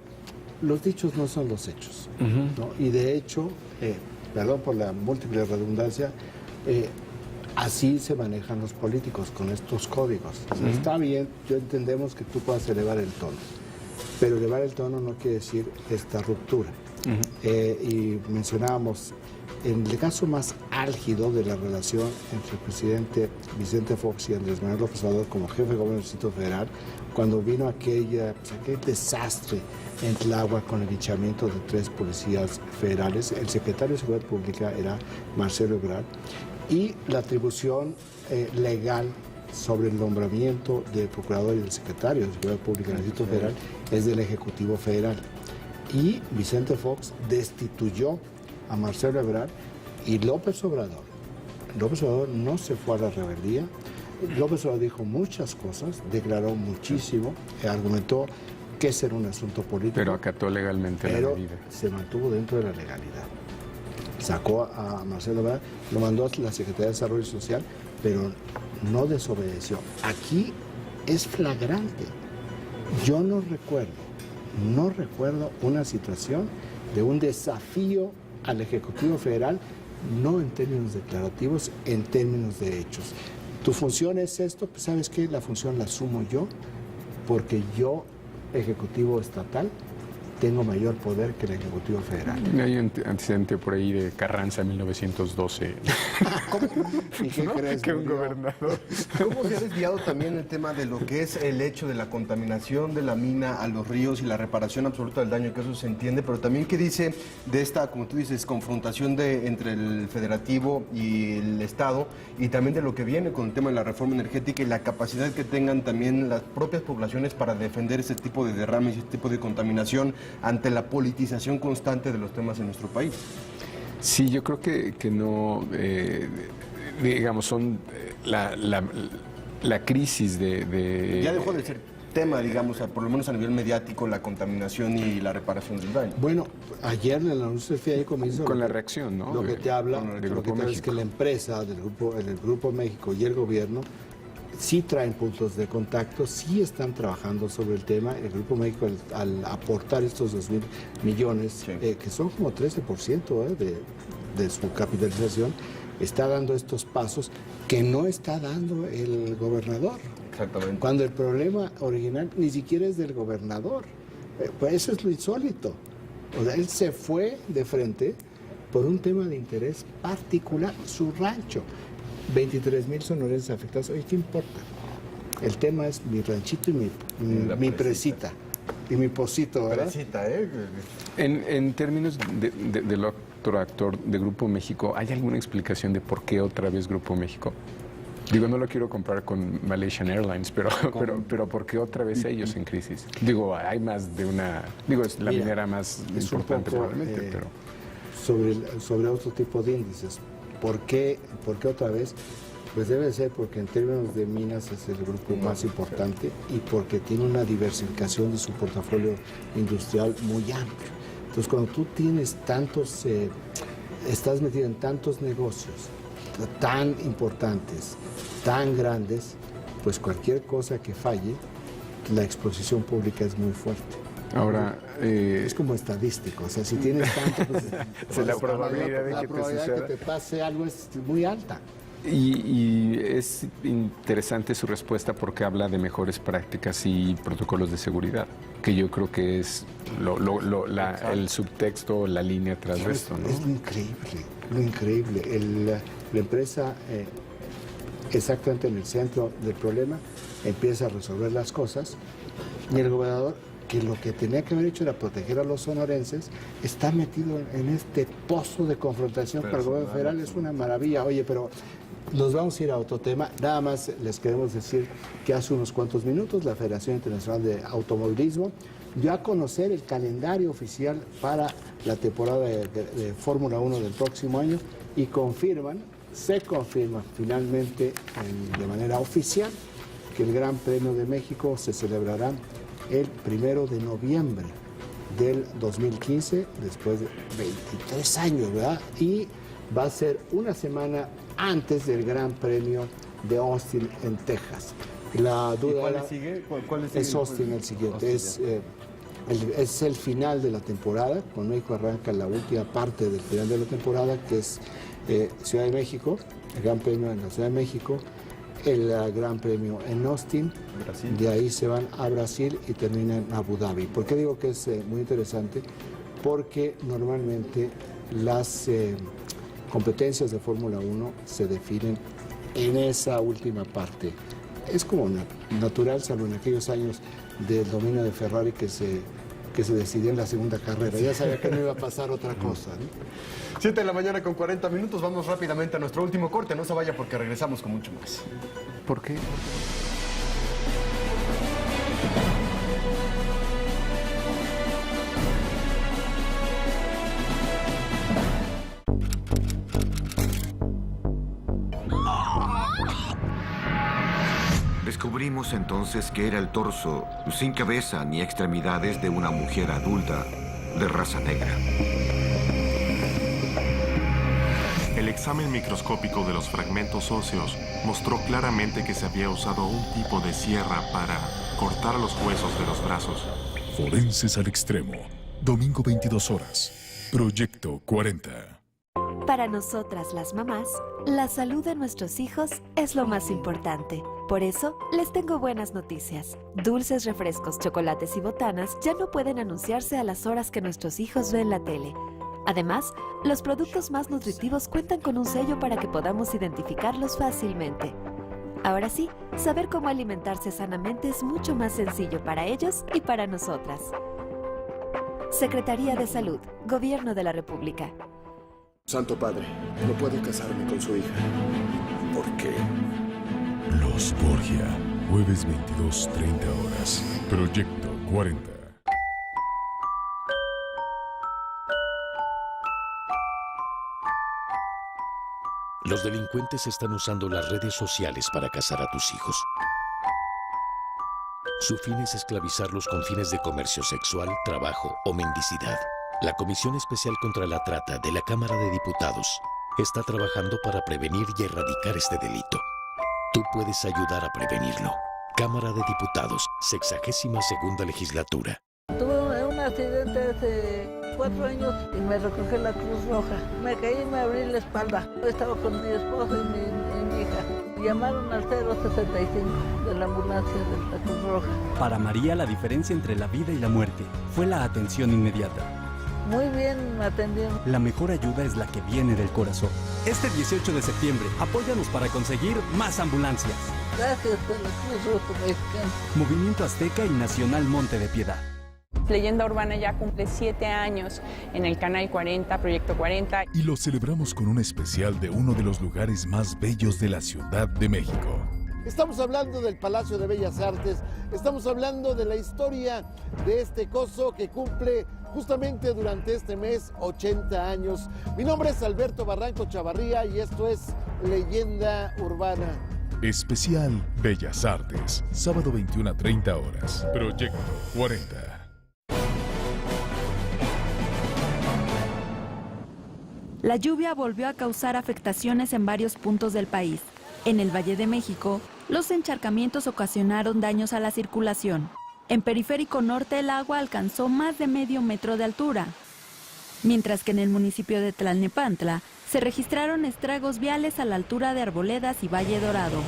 los dichos no son los hechos, ¿no? Y de hecho, perdón por la múltiple redundancia, así se manejan los políticos con estos códigos. O sea, está bien, yo entendemos que tú puedas elevar el tono, pero elevar el tono no quiere decir esta ruptura. Y mencionábamos, en el caso más álgido de la relación entre el presidente Vicente Fox y Andrés Manuel López Obrador como jefe de gobierno del Distrito Federal, cuando vino aquel desastre en Tláhuac con el linchamiento de 3 policías federales, el secretario de Seguridad Pública era Marcelo Ebrard, y la atribución legal sobre el nombramiento del procurador y del secretario de Seguridad Pública en el Distrito Federal es del Ejecutivo Federal. Y Vicente Fox destituyó a Marcelo Ebrard y López Obrador no se fue a la rebeldía. López Obrador dijo muchas cosas, declaró muchísimo, argumentó que ese era un asunto político. Pero acató legalmente la medida. Se mantuvo dentro de la legalidad. Sacó a Marcelo Ebrard, lo mandó a la Secretaría de Desarrollo Social, pero no desobedeció. Aquí es flagrante. Yo no recuerdo una situación de un desafío al Ejecutivo Federal, no en términos declarativos, en términos de hechos. Tu función es esto, pues ¿sabes qué? La función la asumo yo, porque yo, Ejecutivo Estatal, tengo mayor poder que el Ejecutivo Federal. Hay un antecedente por ahí de Carranza en 1912. ¿Y qué crees? Que un gobernador. ¿Cómo se ha desviado también el tema de lo que es el hecho de la contaminación de la mina a los ríos y la reparación absoluta del daño, que eso se entiende, pero también qué dice de esta, como tú dices, confrontación entre el federativo y el Estado, y también de lo que viene con el tema de la reforma energética y la capacidad que tengan también las propias poblaciones para defender ese tipo de derrames y ese tipo de contaminación ante la politización constante de los temas en nuestro país? Sí, yo creo que no, digamos, son la crisis de... Ya dejó de ser tema, digamos, por lo menos a nivel mediático, la contaminación y la reparación del daño. Bueno, ayer en el anuncio del fideicomiso... Con la reacción, ¿no? Lo que te habla es que la empresa del Grupo México y el gobierno sí traen puntos de contacto, sí están trabajando sobre el tema. El Grupo México, al aportar estos 2,000 millones, que son como 13% de su capitalización, está dando estos pasos que no está dando el gobernador. Exactamente. Cuando el problema original ni siquiera es del gobernador. Pues eso es lo insólito. O sea, él se fue de frente por un tema de interés particular, su rancho. 23,000 sonorenses afectados. Oye, ¿qué importa? El tema es mi ranchito y mi presita. Y mi pocito, ¿verdad? Presita, En términos del otro actor de Grupo México, ¿hay alguna explicación de por qué otra vez Grupo México? Digo, no lo quiero comparar con Malaysian Airlines, pero ¿por qué otra vez ellos en crisis? Digo, hay más de una... Digo, es la minera más importante probablemente, pero... Sobre otro tipo de índices. ¿Por qué otra vez? Pues debe ser porque en términos de minas es el grupo más importante y porque tiene una diversificación de su portafolio industrial muy amplio. Entonces, cuando tú tienes tantos, estás metido en tantos negocios tan importantes, tan grandes, pues cualquier cosa que falle, la exposición pública es muy fuerte. Ahora, es como estadístico, o sea, si tienes tanto, pues, la probabilidad de que te pase algo es muy alta. Y es interesante su respuesta porque habla de mejores prácticas y protocolos de seguridad, que yo creo que es el subtexto, la línea tras de esto, ¿no? Es lo increíble. La empresa, exactamente en el centro del problema, empieza a resolver las cosas y el gobernador, que lo que tenía que haber hecho era proteger a los sonorenses, está metido en este pozo de confrontación para el gobierno federal. Es una maravilla. Oye, pero nos vamos a ir a otro tema. Nada más les queremos decir que hace unos cuantos minutos la Federación Internacional de Automovilismo dio a conocer el calendario oficial para la temporada de Fórmula 1 del próximo año y se confirma finalmente de manera oficial que el Gran Premio de México se celebrará el 1 de noviembre del 2015, después de 23 años, ¿verdad? Y va a ser una semana antes del Gran Premio de Austin en Texas. La duda ¿Y cuál le sigue? ¿Cuál le sigue? Es Austin el siguiente. Es el final de la temporada. Con México arranca la última parte del final de la temporada, que es Ciudad de México, el Gran Premio en la Ciudad de México, el Gran Premio en Austin, Brasil. De ahí se van a Brasil y terminan en Abu Dhabi. ¿Por qué digo que es muy interesante? Porque normalmente las competencias de Fórmula 1 se definen en esa última parte. Es como natural, salvo en aquellos años del dominio de Ferrari que se decidió en la segunda carrera. Ya sabía que no iba a pasar otra cosa, ¿no? 7 de la mañana con 40 minutos. Vamos rápidamente a nuestro último corte. No se vaya porque regresamos con mucho más. ¿Por qué? Descubrimos entonces que era el torso, sin cabeza ni extremidades, de una mujer adulta de raza negra. El examen microscópico de los fragmentos óseos mostró claramente que se había usado un tipo de sierra para cortar los huesos de los brazos. Forenses al extremo. Domingo 22 horas. Proyecto 40. Para nosotras las mamás, la salud de nuestros hijos es lo más importante. Por eso, les tengo buenas noticias. Dulces, refrescos, chocolates y botanas ya no pueden anunciarse a las horas que nuestros hijos ven la tele. Además, los productos más nutritivos cuentan con un sello para que podamos identificarlos fácilmente. Ahora sí, saber cómo alimentarse sanamente es mucho más sencillo para ellos y para nosotras. Secretaría de Salud, Gobierno de la República. Santo Padre, no puedo casarme con su hija. ¿Por qué? Los Borgia. Jueves 22:30 horas. Proyecto 40. Los delincuentes están usando las redes sociales para cazar a tus hijos. Su fin es esclavizarlos con fines de comercio sexual, trabajo o mendicidad. La Comisión Especial contra la Trata de la Cámara de Diputados está trabajando para prevenir y erradicar este delito. Tú puedes ayudar a prevenirlo. Cámara de Diputados, 62ª Legislatura. Tuve un accidente hace 4 años y me recogió la Cruz Roja. Me caí y me abrí la espalda. Estaba con mi esposo y mi hija. Llamaron al 065 de la ambulancia de la Cruz Roja. Para María, la diferencia entre la vida y la muerte fue la atención inmediata. Muy bien me atendieron. La mejor ayuda es la que viene del corazón. Este 18 de septiembre, apóyanos para conseguir más ambulancias. Gracias a la Cruz Roja Mexicana. Movimiento Azteca y Nacional Monte de Piedad. Leyenda Urbana ya cumple 7 años en el Canal 40, Proyecto 40. Y lo celebramos con un especial de uno de los lugares más bellos de la Ciudad de México. Estamos hablando del Palacio de Bellas Artes, estamos hablando de la historia de este coso que cumple justamente durante este mes 80 años. Mi nombre es Alberto Barranco Chavarría y esto es Leyenda Urbana. Especial Bellas Artes, sábado 21:30 horas. Proyecto 40. La lluvia volvió a causar afectaciones en varios puntos del país. En el Valle de México, los encharcamientos ocasionaron daños a la circulación. En Periférico Norte el agua alcanzó más de medio metro de altura, mientras que en el municipio de Tlalnepantla se registraron estragos viales a la altura de Arboledas y Valle Dorado.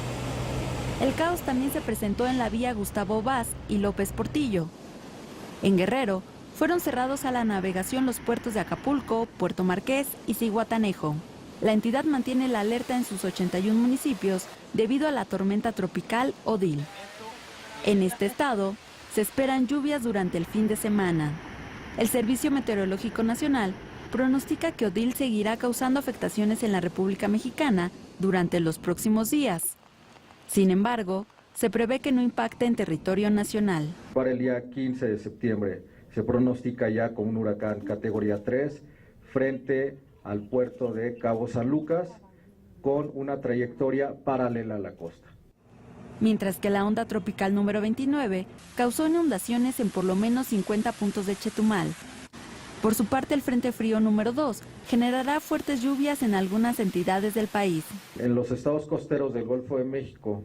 El caos también se presentó en la vía Gustavo Vaz y López Portillo. En Guerrero, fueron cerrados a la navegación los puertos de Acapulco, Puerto Marqués y Zihuatanejo. La entidad mantiene la alerta en sus 81 municipios debido a la tormenta tropical Odil. En este estado, se esperan lluvias durante el fin de semana. El Servicio Meteorológico Nacional pronostica que Odil seguirá causando afectaciones en la República Mexicana durante los próximos días. Sin embargo, se prevé que no impacte en territorio nacional. Para el día 15 de septiembre se pronostica ya con un huracán categoría 3 frente al puerto de Cabo San Lucas con una trayectoria paralela a la costa. mientras que la onda tropical número 29 causó inundaciones en por lo menos 50 puntos de Chetumal. Por su parte, el Frente Frío número 2 generará fuertes lluvias en algunas entidades del país. En los estados costeros del Golfo de México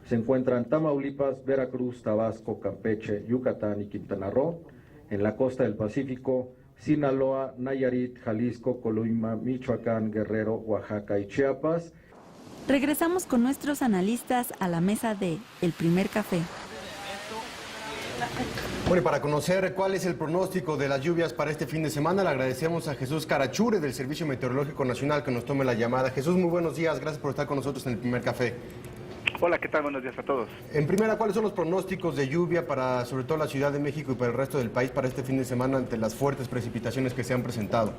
se encuentran Tamaulipas, Veracruz, Tabasco, Campeche, Yucatán y Quintana Roo. En la costa del Pacífico, Sinaloa, Nayarit, Jalisco, Colima, Michoacán, Guerrero, Oaxaca y Chiapas. Regresamos con nuestros analistas a la mesa de El Primer Café. Bueno, y para conocer cuál es el pronóstico de las lluvias para este fin de semana, le agradecemos a Jesús Carachure del Servicio Meteorológico Nacional que nos tome la llamada. Jesús, muy buenos días, gracias por estar con nosotros en El Primer Café. Hola, ¿qué tal? Buenos días a todos. En primera, ¿cuáles son los pronósticos de lluvia para, sobre todo, la Ciudad de México y para el resto del país para este fin de semana ante las fuertes precipitaciones que se han presentado?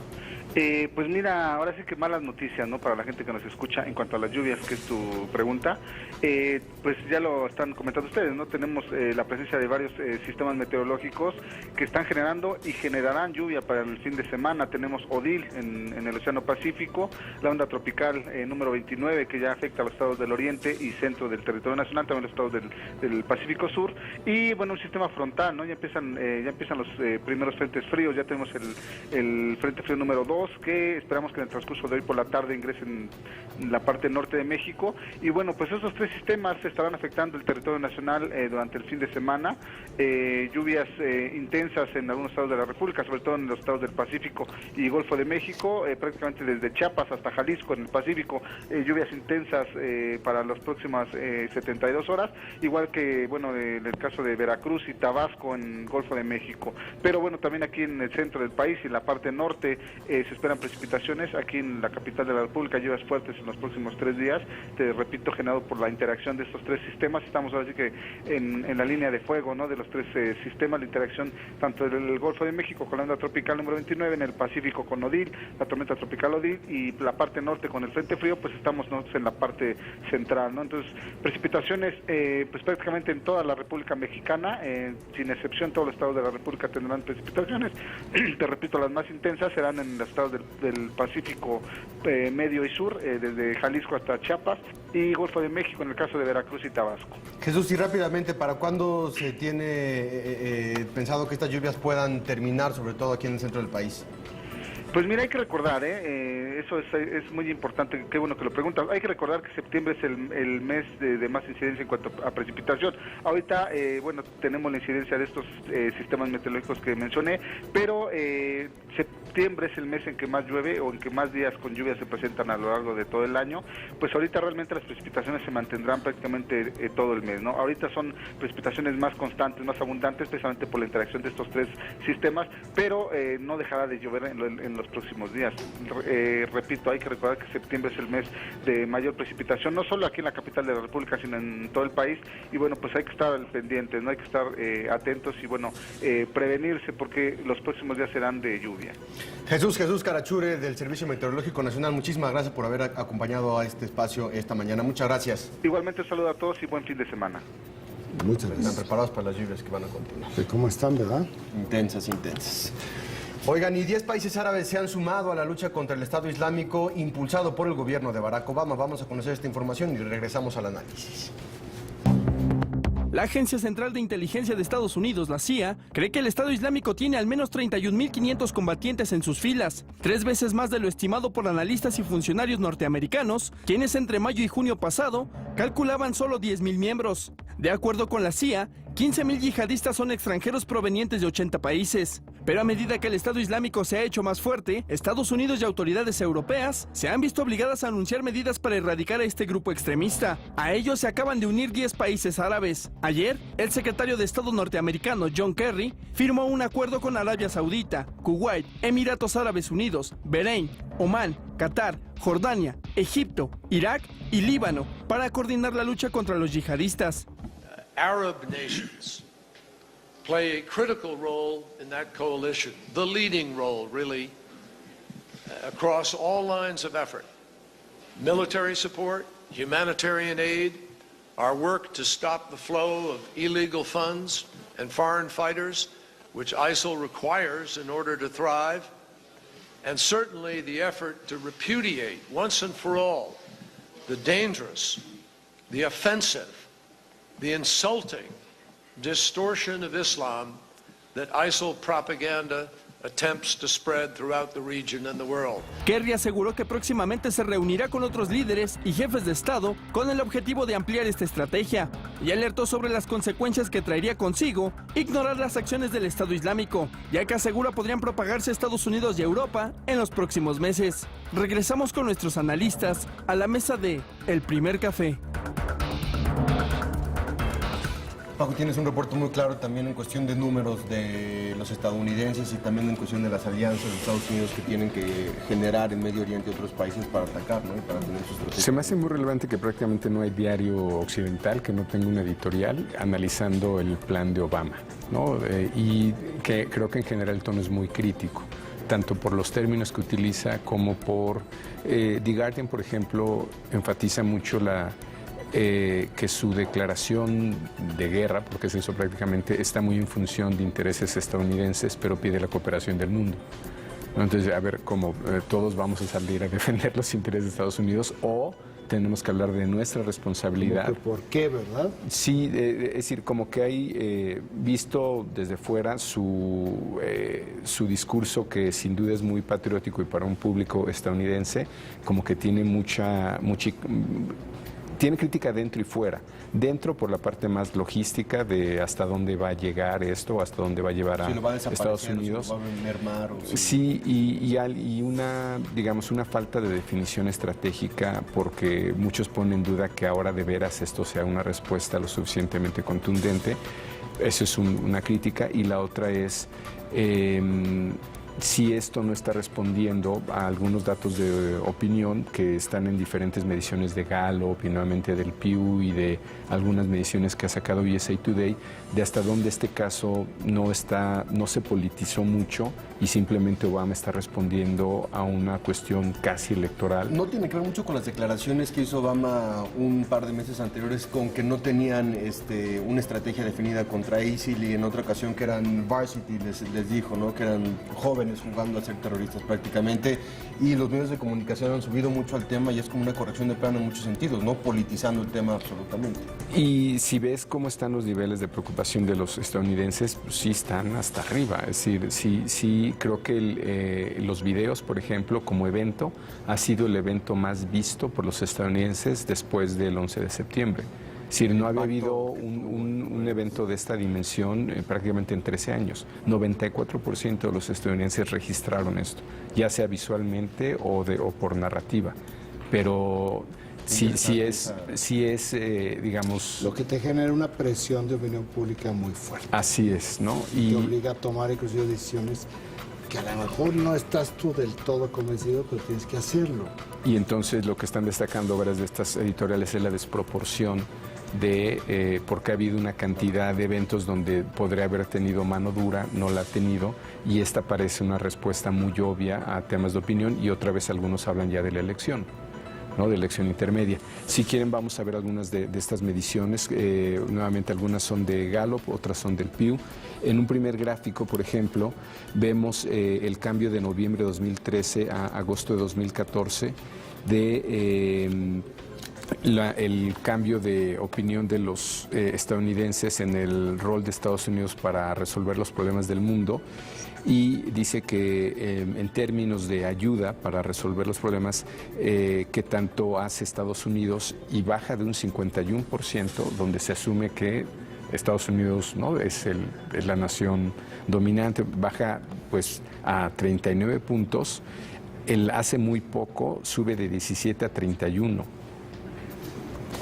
Pues mira, ahora sí que malas noticias, ¿no? Para la gente que nos escucha en cuanto a las lluvias, que es tu pregunta. Pues ya lo están comentando ustedes, ¿no? Tenemos la presencia de varios sistemas meteorológicos que están generando y generarán lluvia para el fin de semana. Tenemos Odil en el Océano Pacífico, la onda tropical número 29 que ya afecta a los estados del oriente y centro del territorio nacional, también los estados del Pacífico Sur, y bueno, un sistema frontal, ¿no? Ya empiezan los primeros frentes fríos. Ya tenemos el Frente Frío número 2, que esperamos que en el transcurso de hoy por la tarde ingresen en la parte norte de México, y bueno, pues esos tres sistemas estarán afectando el territorio nacional durante el fin de semana. Lluvias intensas en algunos estados de la República, sobre todo en los estados del Pacífico y Golfo de México, prácticamente desde Chiapas hasta Jalisco en el Pacífico, lluvias intensas para las próximas 72 horas, igual que, bueno, en el caso de Veracruz y Tabasco en Golfo de México. Pero bueno, también aquí en el centro del país y en la parte norte se esperan precipitaciones. Aquí en la capital de la República, lluvias fuertes en los próximos 3 días, te repito, generado por la interacción de estos tres sistemas. Estamos ahora sí que en la línea de fuego, ¿no? De los tres sistemas, la interacción tanto del Golfo de México con la onda tropical número 29, en el Pacífico con Odil, la tormenta tropical Odil, y la parte norte con el Frente Frío, pues estamos nosotros en la parte central, ¿no? Entonces, precipitaciones pues prácticamente en toda la República Mexicana, sin excepción todos los estados de la República tendrán precipitaciones. Te repito, las más intensas serán en los estados del Pacífico medio y sur, desde Jalisco hasta Chiapas, y Golfo de México en el caso de Veracruz y Tabasco. Jesús, y rápidamente, ¿para cuándo se tiene pensado que estas lluvias puedan terminar, sobre todo aquí en el centro del país? Pues mira, hay que recordar, eso es muy importante, qué bueno que lo preguntas. Hay que recordar que septiembre es el mes de más incidencia en cuanto a precipitación. Ahorita, bueno, tenemos la incidencia de estos sistemas meteorológicos que mencioné, pero septiembre es el mes en que más llueve o en que más días con lluvia se presentan a lo largo de todo el año. Pues ahorita realmente las precipitaciones se mantendrán prácticamente todo el mes, ¿no? Ahorita son precipitaciones más constantes, más abundantes, precisamente por la interacción de estos tres sistemas, pero no dejará de llover en los próximos días. Repito, hay que recordar que septiembre es el mes de mayor precipitación, no solo aquí en la capital de la República, sino en todo el país, y bueno, pues hay que estar al pendiente, no hay que estar atentos y bueno, prevenirse, porque los próximos días serán de lluvia. Jesús Carachure del Servicio Meteorológico Nacional, muchísimas gracias por haber acompañado a este espacio esta mañana. Muchas gracias. Igualmente, saludo a todos y buen fin de semana. Muchas gracias. Están preparados para las lluvias que van a continuar. ¿Cómo están, verdad? Intensas. Oigan, y 10 países árabes se han sumado a la lucha contra el Estado Islámico impulsado por el gobierno de Barack Obama. Vamos a conocer esta información y regresamos al análisis. La Agencia Central de Inteligencia de Estados Unidos, la CIA, cree que el Estado Islámico tiene al menos 31.500 combatientes en sus filas, 3 veces más de lo estimado por analistas y funcionarios norteamericanos, quienes entre mayo y junio pasado calculaban solo 10.000 miembros. De acuerdo con la CIA, 15.000 yihadistas son extranjeros provenientes de 80 países. Pero a medida que el Estado Islámico se ha hecho más fuerte, Estados Unidos y autoridades europeas se han visto obligadas a anunciar medidas para erradicar a este grupo extremista. A ellos se acaban de unir 10 países árabes. Ayer, el secretario de Estado norteamericano John Kerry firmó un acuerdo con Arabia Saudita, Kuwait, Emiratos Árabes Unidos, Bahrein, Omán, Qatar, Jordania, Egipto, Irak y Líbano para coordinar la lucha contra los yihadistas. Arab nations play a critical role in that coalition, the leading role, really, across all lines of effort. Military support, humanitarian aid, our work to stop the flow of illegal funds and foreign fighters, which ISIL requires in order to thrive, and certainly the effort to repudiate once and for all the dangerous, the offensive, the insulting distortion of Islam that ISIL propaganda attempts to spread throughout the region and the world. Kerry aseguró que próximamente se reunirá con otros líderes y jefes de Estado con el objetivo de ampliar esta estrategia y alertó sobre las consecuencias que traería consigo ignorar las acciones del Estado Islámico, ya que asegura podrían propagarse a Estados Unidos y Europa en los próximos meses. Regresamos con nuestros analistas a la mesa de El Primer Café. Paco, tienes un reporte muy claro también en cuestión de números de los estadounidenses y también en cuestión de las alianzas de Estados Unidos que tienen que generar en Medio Oriente y otros países para atacar, ¿no? Y para tener sus estrategias. Se me hace muy relevante que prácticamente no hay diario occidental que no tenga un editorial analizando el plan de Obama, ¿no? Y que creo que en general el tono es muy crítico, tanto por los términos que utiliza como por... The Guardian, por ejemplo, enfatiza mucho que su declaración de guerra, porque es eso prácticamente, está muy en función de intereses estadounidenses, pero pide la cooperación del mundo. Entonces, a ver, como todos vamos a salir a defender los intereses de Estados Unidos o tenemos que hablar de nuestra responsabilidad. ¿Por qué, verdad? Sí, es decir, como que hay, visto desde fuera su discurso, que sin duda es muy patriótico y para un público estadounidense, como que tiene tiene crítica dentro y fuera. Dentro por la parte más logística de hasta dónde va a llegar esto, hasta dónde va a llevar a Estados Unidos. Si lo va a mermar, sí, y una, digamos, una falta de definición estratégica, porque muchos ponen en duda que ahora de veras esto sea una respuesta lo suficientemente contundente. Eso es una crítica. Y la otra es... si esto no está respondiendo a algunos datos de opinión que están en diferentes mediciones de Gallup y nuevamente del Pew y de algunas mediciones que ha sacado USA Today, de hasta dónde este caso no se politizó mucho y simplemente Obama está respondiendo a una cuestión casi electoral. No tiene que ver mucho con las declaraciones que hizo Obama un par de meses anteriores, con que no tenían una estrategia definida contra ISIL, y en otra ocasión que eran varsity, les dijo, ¿no? Que eran jóvenes jugando a ser terroristas prácticamente, y los medios de comunicación han subido mucho al tema y es como una corrección de plano en muchos sentidos, no politizando el tema absolutamente. Y si ves cómo están los niveles de preocupación de los estadounidenses, pues sí están hasta arriba. Es decir, sí creo que los videos, por ejemplo, como evento, ha sido el evento más visto por los estadounidenses después del 11 de septiembre. Es decir, no había habido un evento de esta dimensión prácticamente en 13 años. 94% de los estadounidenses registraron esto, ya sea visualmente o por narrativa. Pero sí es, digamos... Lo que te genera una presión de opinión pública muy fuerte. Así es, ¿no? Y te obliga a tomar inclusive decisiones que a lo mejor no estás tú del todo convencido, pero tienes que hacerlo. Y entonces lo que están destacando varias de estas editoriales es la desproporción porque ha habido una cantidad de eventos donde podría haber tenido mano dura, no la ha tenido, y esta parece una respuesta muy obvia a temas de opinión, y otra vez algunos hablan ya de la elección, ¿no? De elección intermedia. Si quieren, vamos a ver algunas de estas mediciones. Nuevamente, algunas son de Gallup, otras son del Pew. En un primer gráfico, por ejemplo, vemos el cambio de noviembre de 2013 a agosto de 2014 el cambio de opinión de los estadounidenses en el rol de Estados Unidos para resolver los problemas del mundo. Y dice que en términos de ayuda para resolver los problemas, que tanto hace Estados Unidos, y baja de un 51%, donde se asume que Estados Unidos, ¿no?, es la nación dominante, baja pues a 39 puntos. Hace muy poco sube de 17 a 31.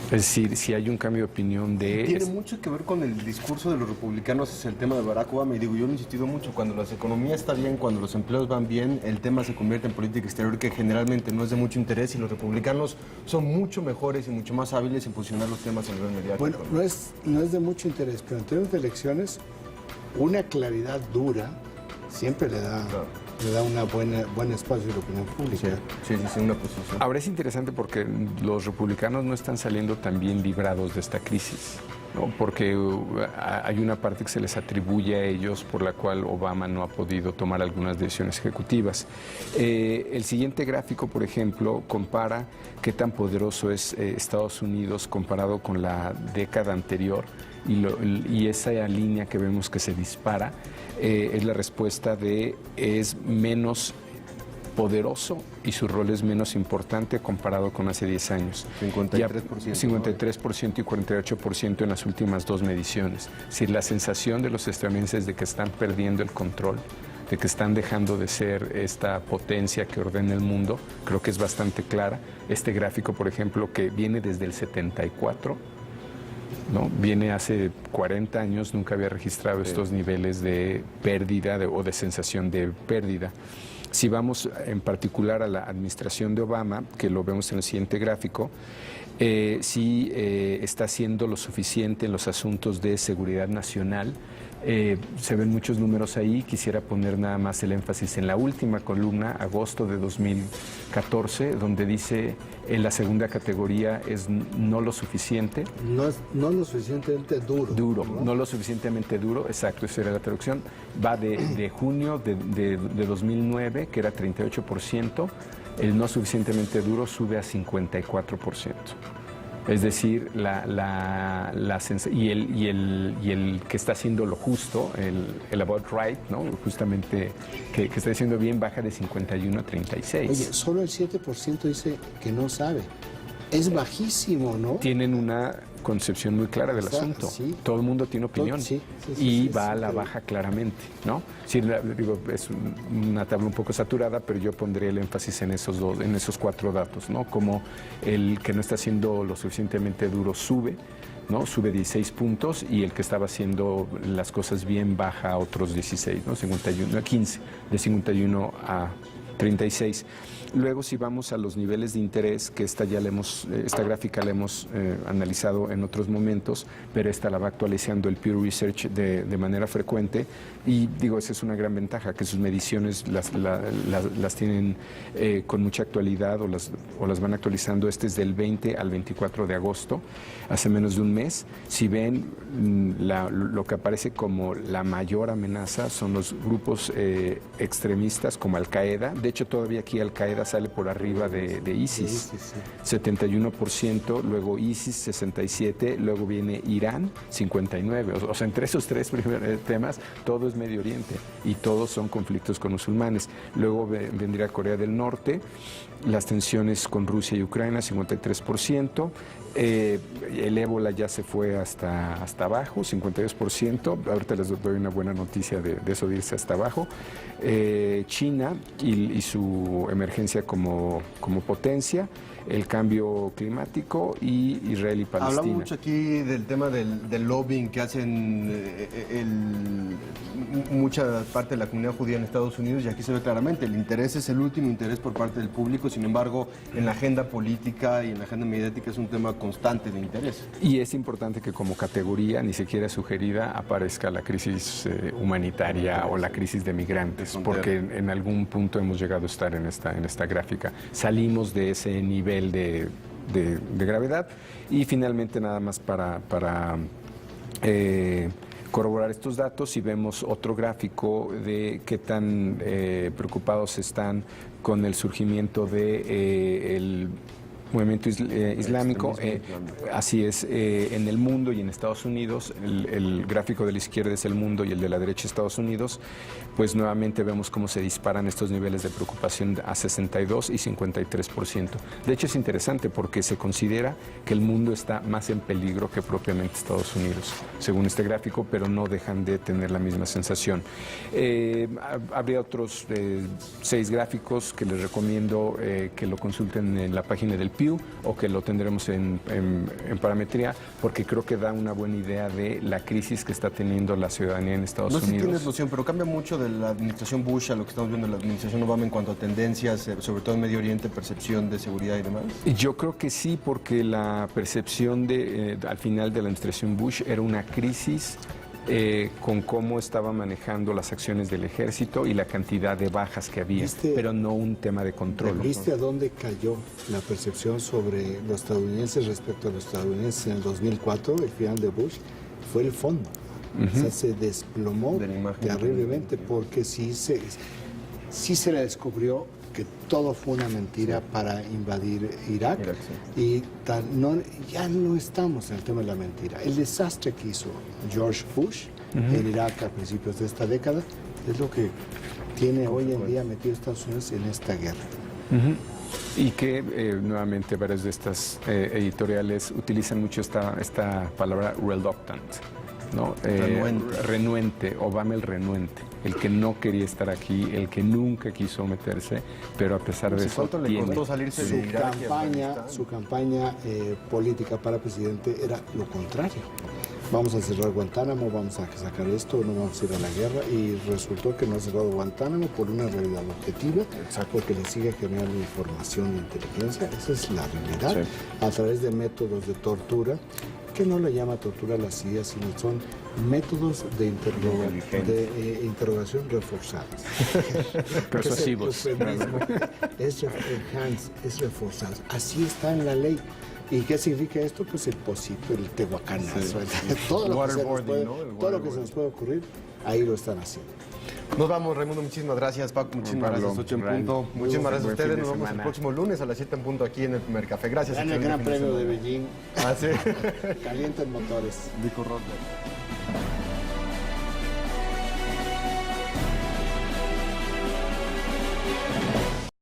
Es decir, si hay un cambio de opinión Tiene mucho que ver con el discurso de los republicanos hacia el tema de Barack Obama. Y digo, yo lo he insistido mucho, cuando la economía está bien, cuando los empleos van bien, el tema se convierte en política exterior, que generalmente no es de mucho interés, y los republicanos son mucho mejores y mucho más hábiles en posicionar los temas a nivel mediático. Bueno, no es de mucho interés, pero en términos de elecciones, una claridad dura siempre le da le da una buen espacio a la opinión pública. Sí, una posición. Ahora es interesante porque los republicanos no están saliendo tan bien librados de esta crisis, ¿no? Porque hay una parte que se les atribuye a ellos por la cual Obama no ha podido tomar algunas decisiones ejecutivas. El siguiente gráfico, por ejemplo, compara qué tan poderoso es Estados Unidos comparado con la década anterior y esa línea que vemos que se dispara es la respuesta de es menos poderoso y su rol es menos importante comparado con hace 10 años. 53%. 53% y 48% en las últimas 2 mediciones. Es decir, la sensación de los estadounidenses de que están perdiendo el control, de que están dejando de ser esta potencia que ordena el mundo, creo que es bastante clara. Este gráfico, por ejemplo, que viene desde el 74, ¿no? Viene hace 40 años, nunca había registrado estos niveles de pérdida o de sensación de pérdida. Si vamos en particular a la administración de Obama, que lo vemos en el siguiente gráfico, sí está haciendo lo suficiente en los asuntos de seguridad nacional. Se ven muchos números ahí, quisiera poner nada más el énfasis en la última columna, agosto de 2014, donde dice en la segunda categoría es no lo suficiente. No lo suficientemente duro. No lo suficientemente duro, exacto, esa era la traducción. Va de junio de 2009, que era 38%, el no suficientemente duro sube a 54%. Es decir, y el que está haciendo lo justo, el about right, ¿no? Justamente que está diciendo bien, baja de 51 a 36. Oye, solo el 7% dice que no sabe. Es bajísimo, ¿no? Tienen una concepción muy clara del asunto. Sí. Todo el mundo tiene opinión y va a la baja claramente, ¿no? Sí, digo, es una tabla un poco saturada, pero yo pondría el énfasis en esos 4 datos, ¿no? Como el que no está haciendo lo suficientemente duro sube, ¿no? Sube 16 puntos y el que estaba haciendo las cosas bien baja otros 16, ¿no? 15, de 51 a 36. Luego, si vamos a los niveles de interés, que esta gráfica la hemos analizado en otros momentos, pero esta la va actualizando el Pew Research de manera frecuente, y digo, esa es una gran ventaja, que sus mediciones las tienen con mucha actualidad o las van actualizando. Este es del 20 al 24 de agosto, hace menos de un mes. Si ven, lo que aparece como la mayor amenaza son los grupos extremistas como Al-Qaeda. De hecho, todavía aquí Al-Qaeda sale por arriba de ISIS, 71%, luego ISIS 67%, luego viene Irán 59%. O sea, entre esos 3 primeros temas, todo es Medio Oriente y todos son conflictos con musulmanes. Luego vendría Corea del Norte, las tensiones con Rusia y Ucrania, 53%. El ébola ya se fue hasta abajo, 52%. Ahorita les doy una buena noticia de eso de irse hasta abajo. China y su emergencia como potencia, el cambio climático y Israel y Palestina. Hablamos mucho aquí del tema del lobbying que hacen mucha parte de la comunidad judía en Estados Unidos, y aquí se ve claramente, el interés es el último interés por parte del público. Sin embargo, en la agenda política y en la agenda mediática es un tema constante de interés. Y es importante que como categoría, ni siquiera sugerida, aparezca la crisis humanitaria o la crisis de migrantes, porque en algún punto hemos llegado a estar en esta gráfica. Salimos de ese nivel de gravedad. Y finalmente, nada más para corroborar estos datos, y vemos otro gráfico de qué tan preocupados están con el surgimiento del movimiento islámico. Así es, en el mundo y en Estados Unidos. El gráfico de la izquierda es el mundo y el de la derecha Estados Unidos. Pues nuevamente vemos cómo se disparan estos niveles de preocupación a 62 y 53%. De hecho, es interesante porque se considera que el mundo está más en peligro que propiamente Estados Unidos, según este gráfico, pero no dejan de tener la misma sensación. Habría otros 6 gráficos que les recomiendo que lo consulten en la página del Pew, o que lo tendremos en parametría, porque creo que da una buena idea de la crisis que está teniendo la ciudadanía en Estados Unidos. No sé si tienes noción, pero cambia mucho de la administración Bush a lo que estamos viendo en la administración Obama en cuanto a tendencias, sobre todo en Medio Oriente, percepción de seguridad y demás. Yo creo que sí, porque la percepción al final de la administración Bush era una crisis con cómo estaba manejando las acciones del ejército y la cantidad de bajas que había, pero no un tema de control. ¿Viste a dónde cayó la percepción sobre los estadounidenses respecto a los estadounidenses en el 2004, el final de Bush? Fue el fondo. O sea, se desplomó terriblemente porque sí se le descubrió que todo fue una mentira para invadir Irak y ya no estamos en el tema de la mentira. El desastre que hizo George Bush en Irak a principios de esta década es lo que tiene hoy en día metido a Estados Unidos en esta guerra. Y que nuevamente varias de estas editoriales utilizan mucho esta palabra reluctant, ¿no? Renuente, Obama el renuente, el que no quería estar aquí, el que nunca quiso meterse, pero a pesar de eso tiene su campaña política para presidente era lo contrario. Vamos a cerrar Guantánamo, vamos a sacar esto, no vamos a ir a la guerra, y resultó que no ha cerrado Guantánamo por una realidad objetiva, porque le sigue generando información e inteligencia. Esa es la realidad, a través de métodos de tortura, que no le llama tortura a la CIA, sino son métodos de interrogación reforzados. Persuasivos. Es reforzados. Así está en la ley. ¿Y qué significa esto? Pues el posito, el tehuacanazo, todo lo que se nos puede ocurrir, ahí lo están haciendo. Nos vamos, Raimundo, muchísimas gracias, Paco, muchísimas gracias, 8 en punto. Muchísimas gracias a ustedes, nos vemos el próximo lunes a las 7 en punto aquí en el Primer Café. Gracias. Gana el Gran Premio de Beijing. Ah, sí. Calientan motores. Nico Rosberg.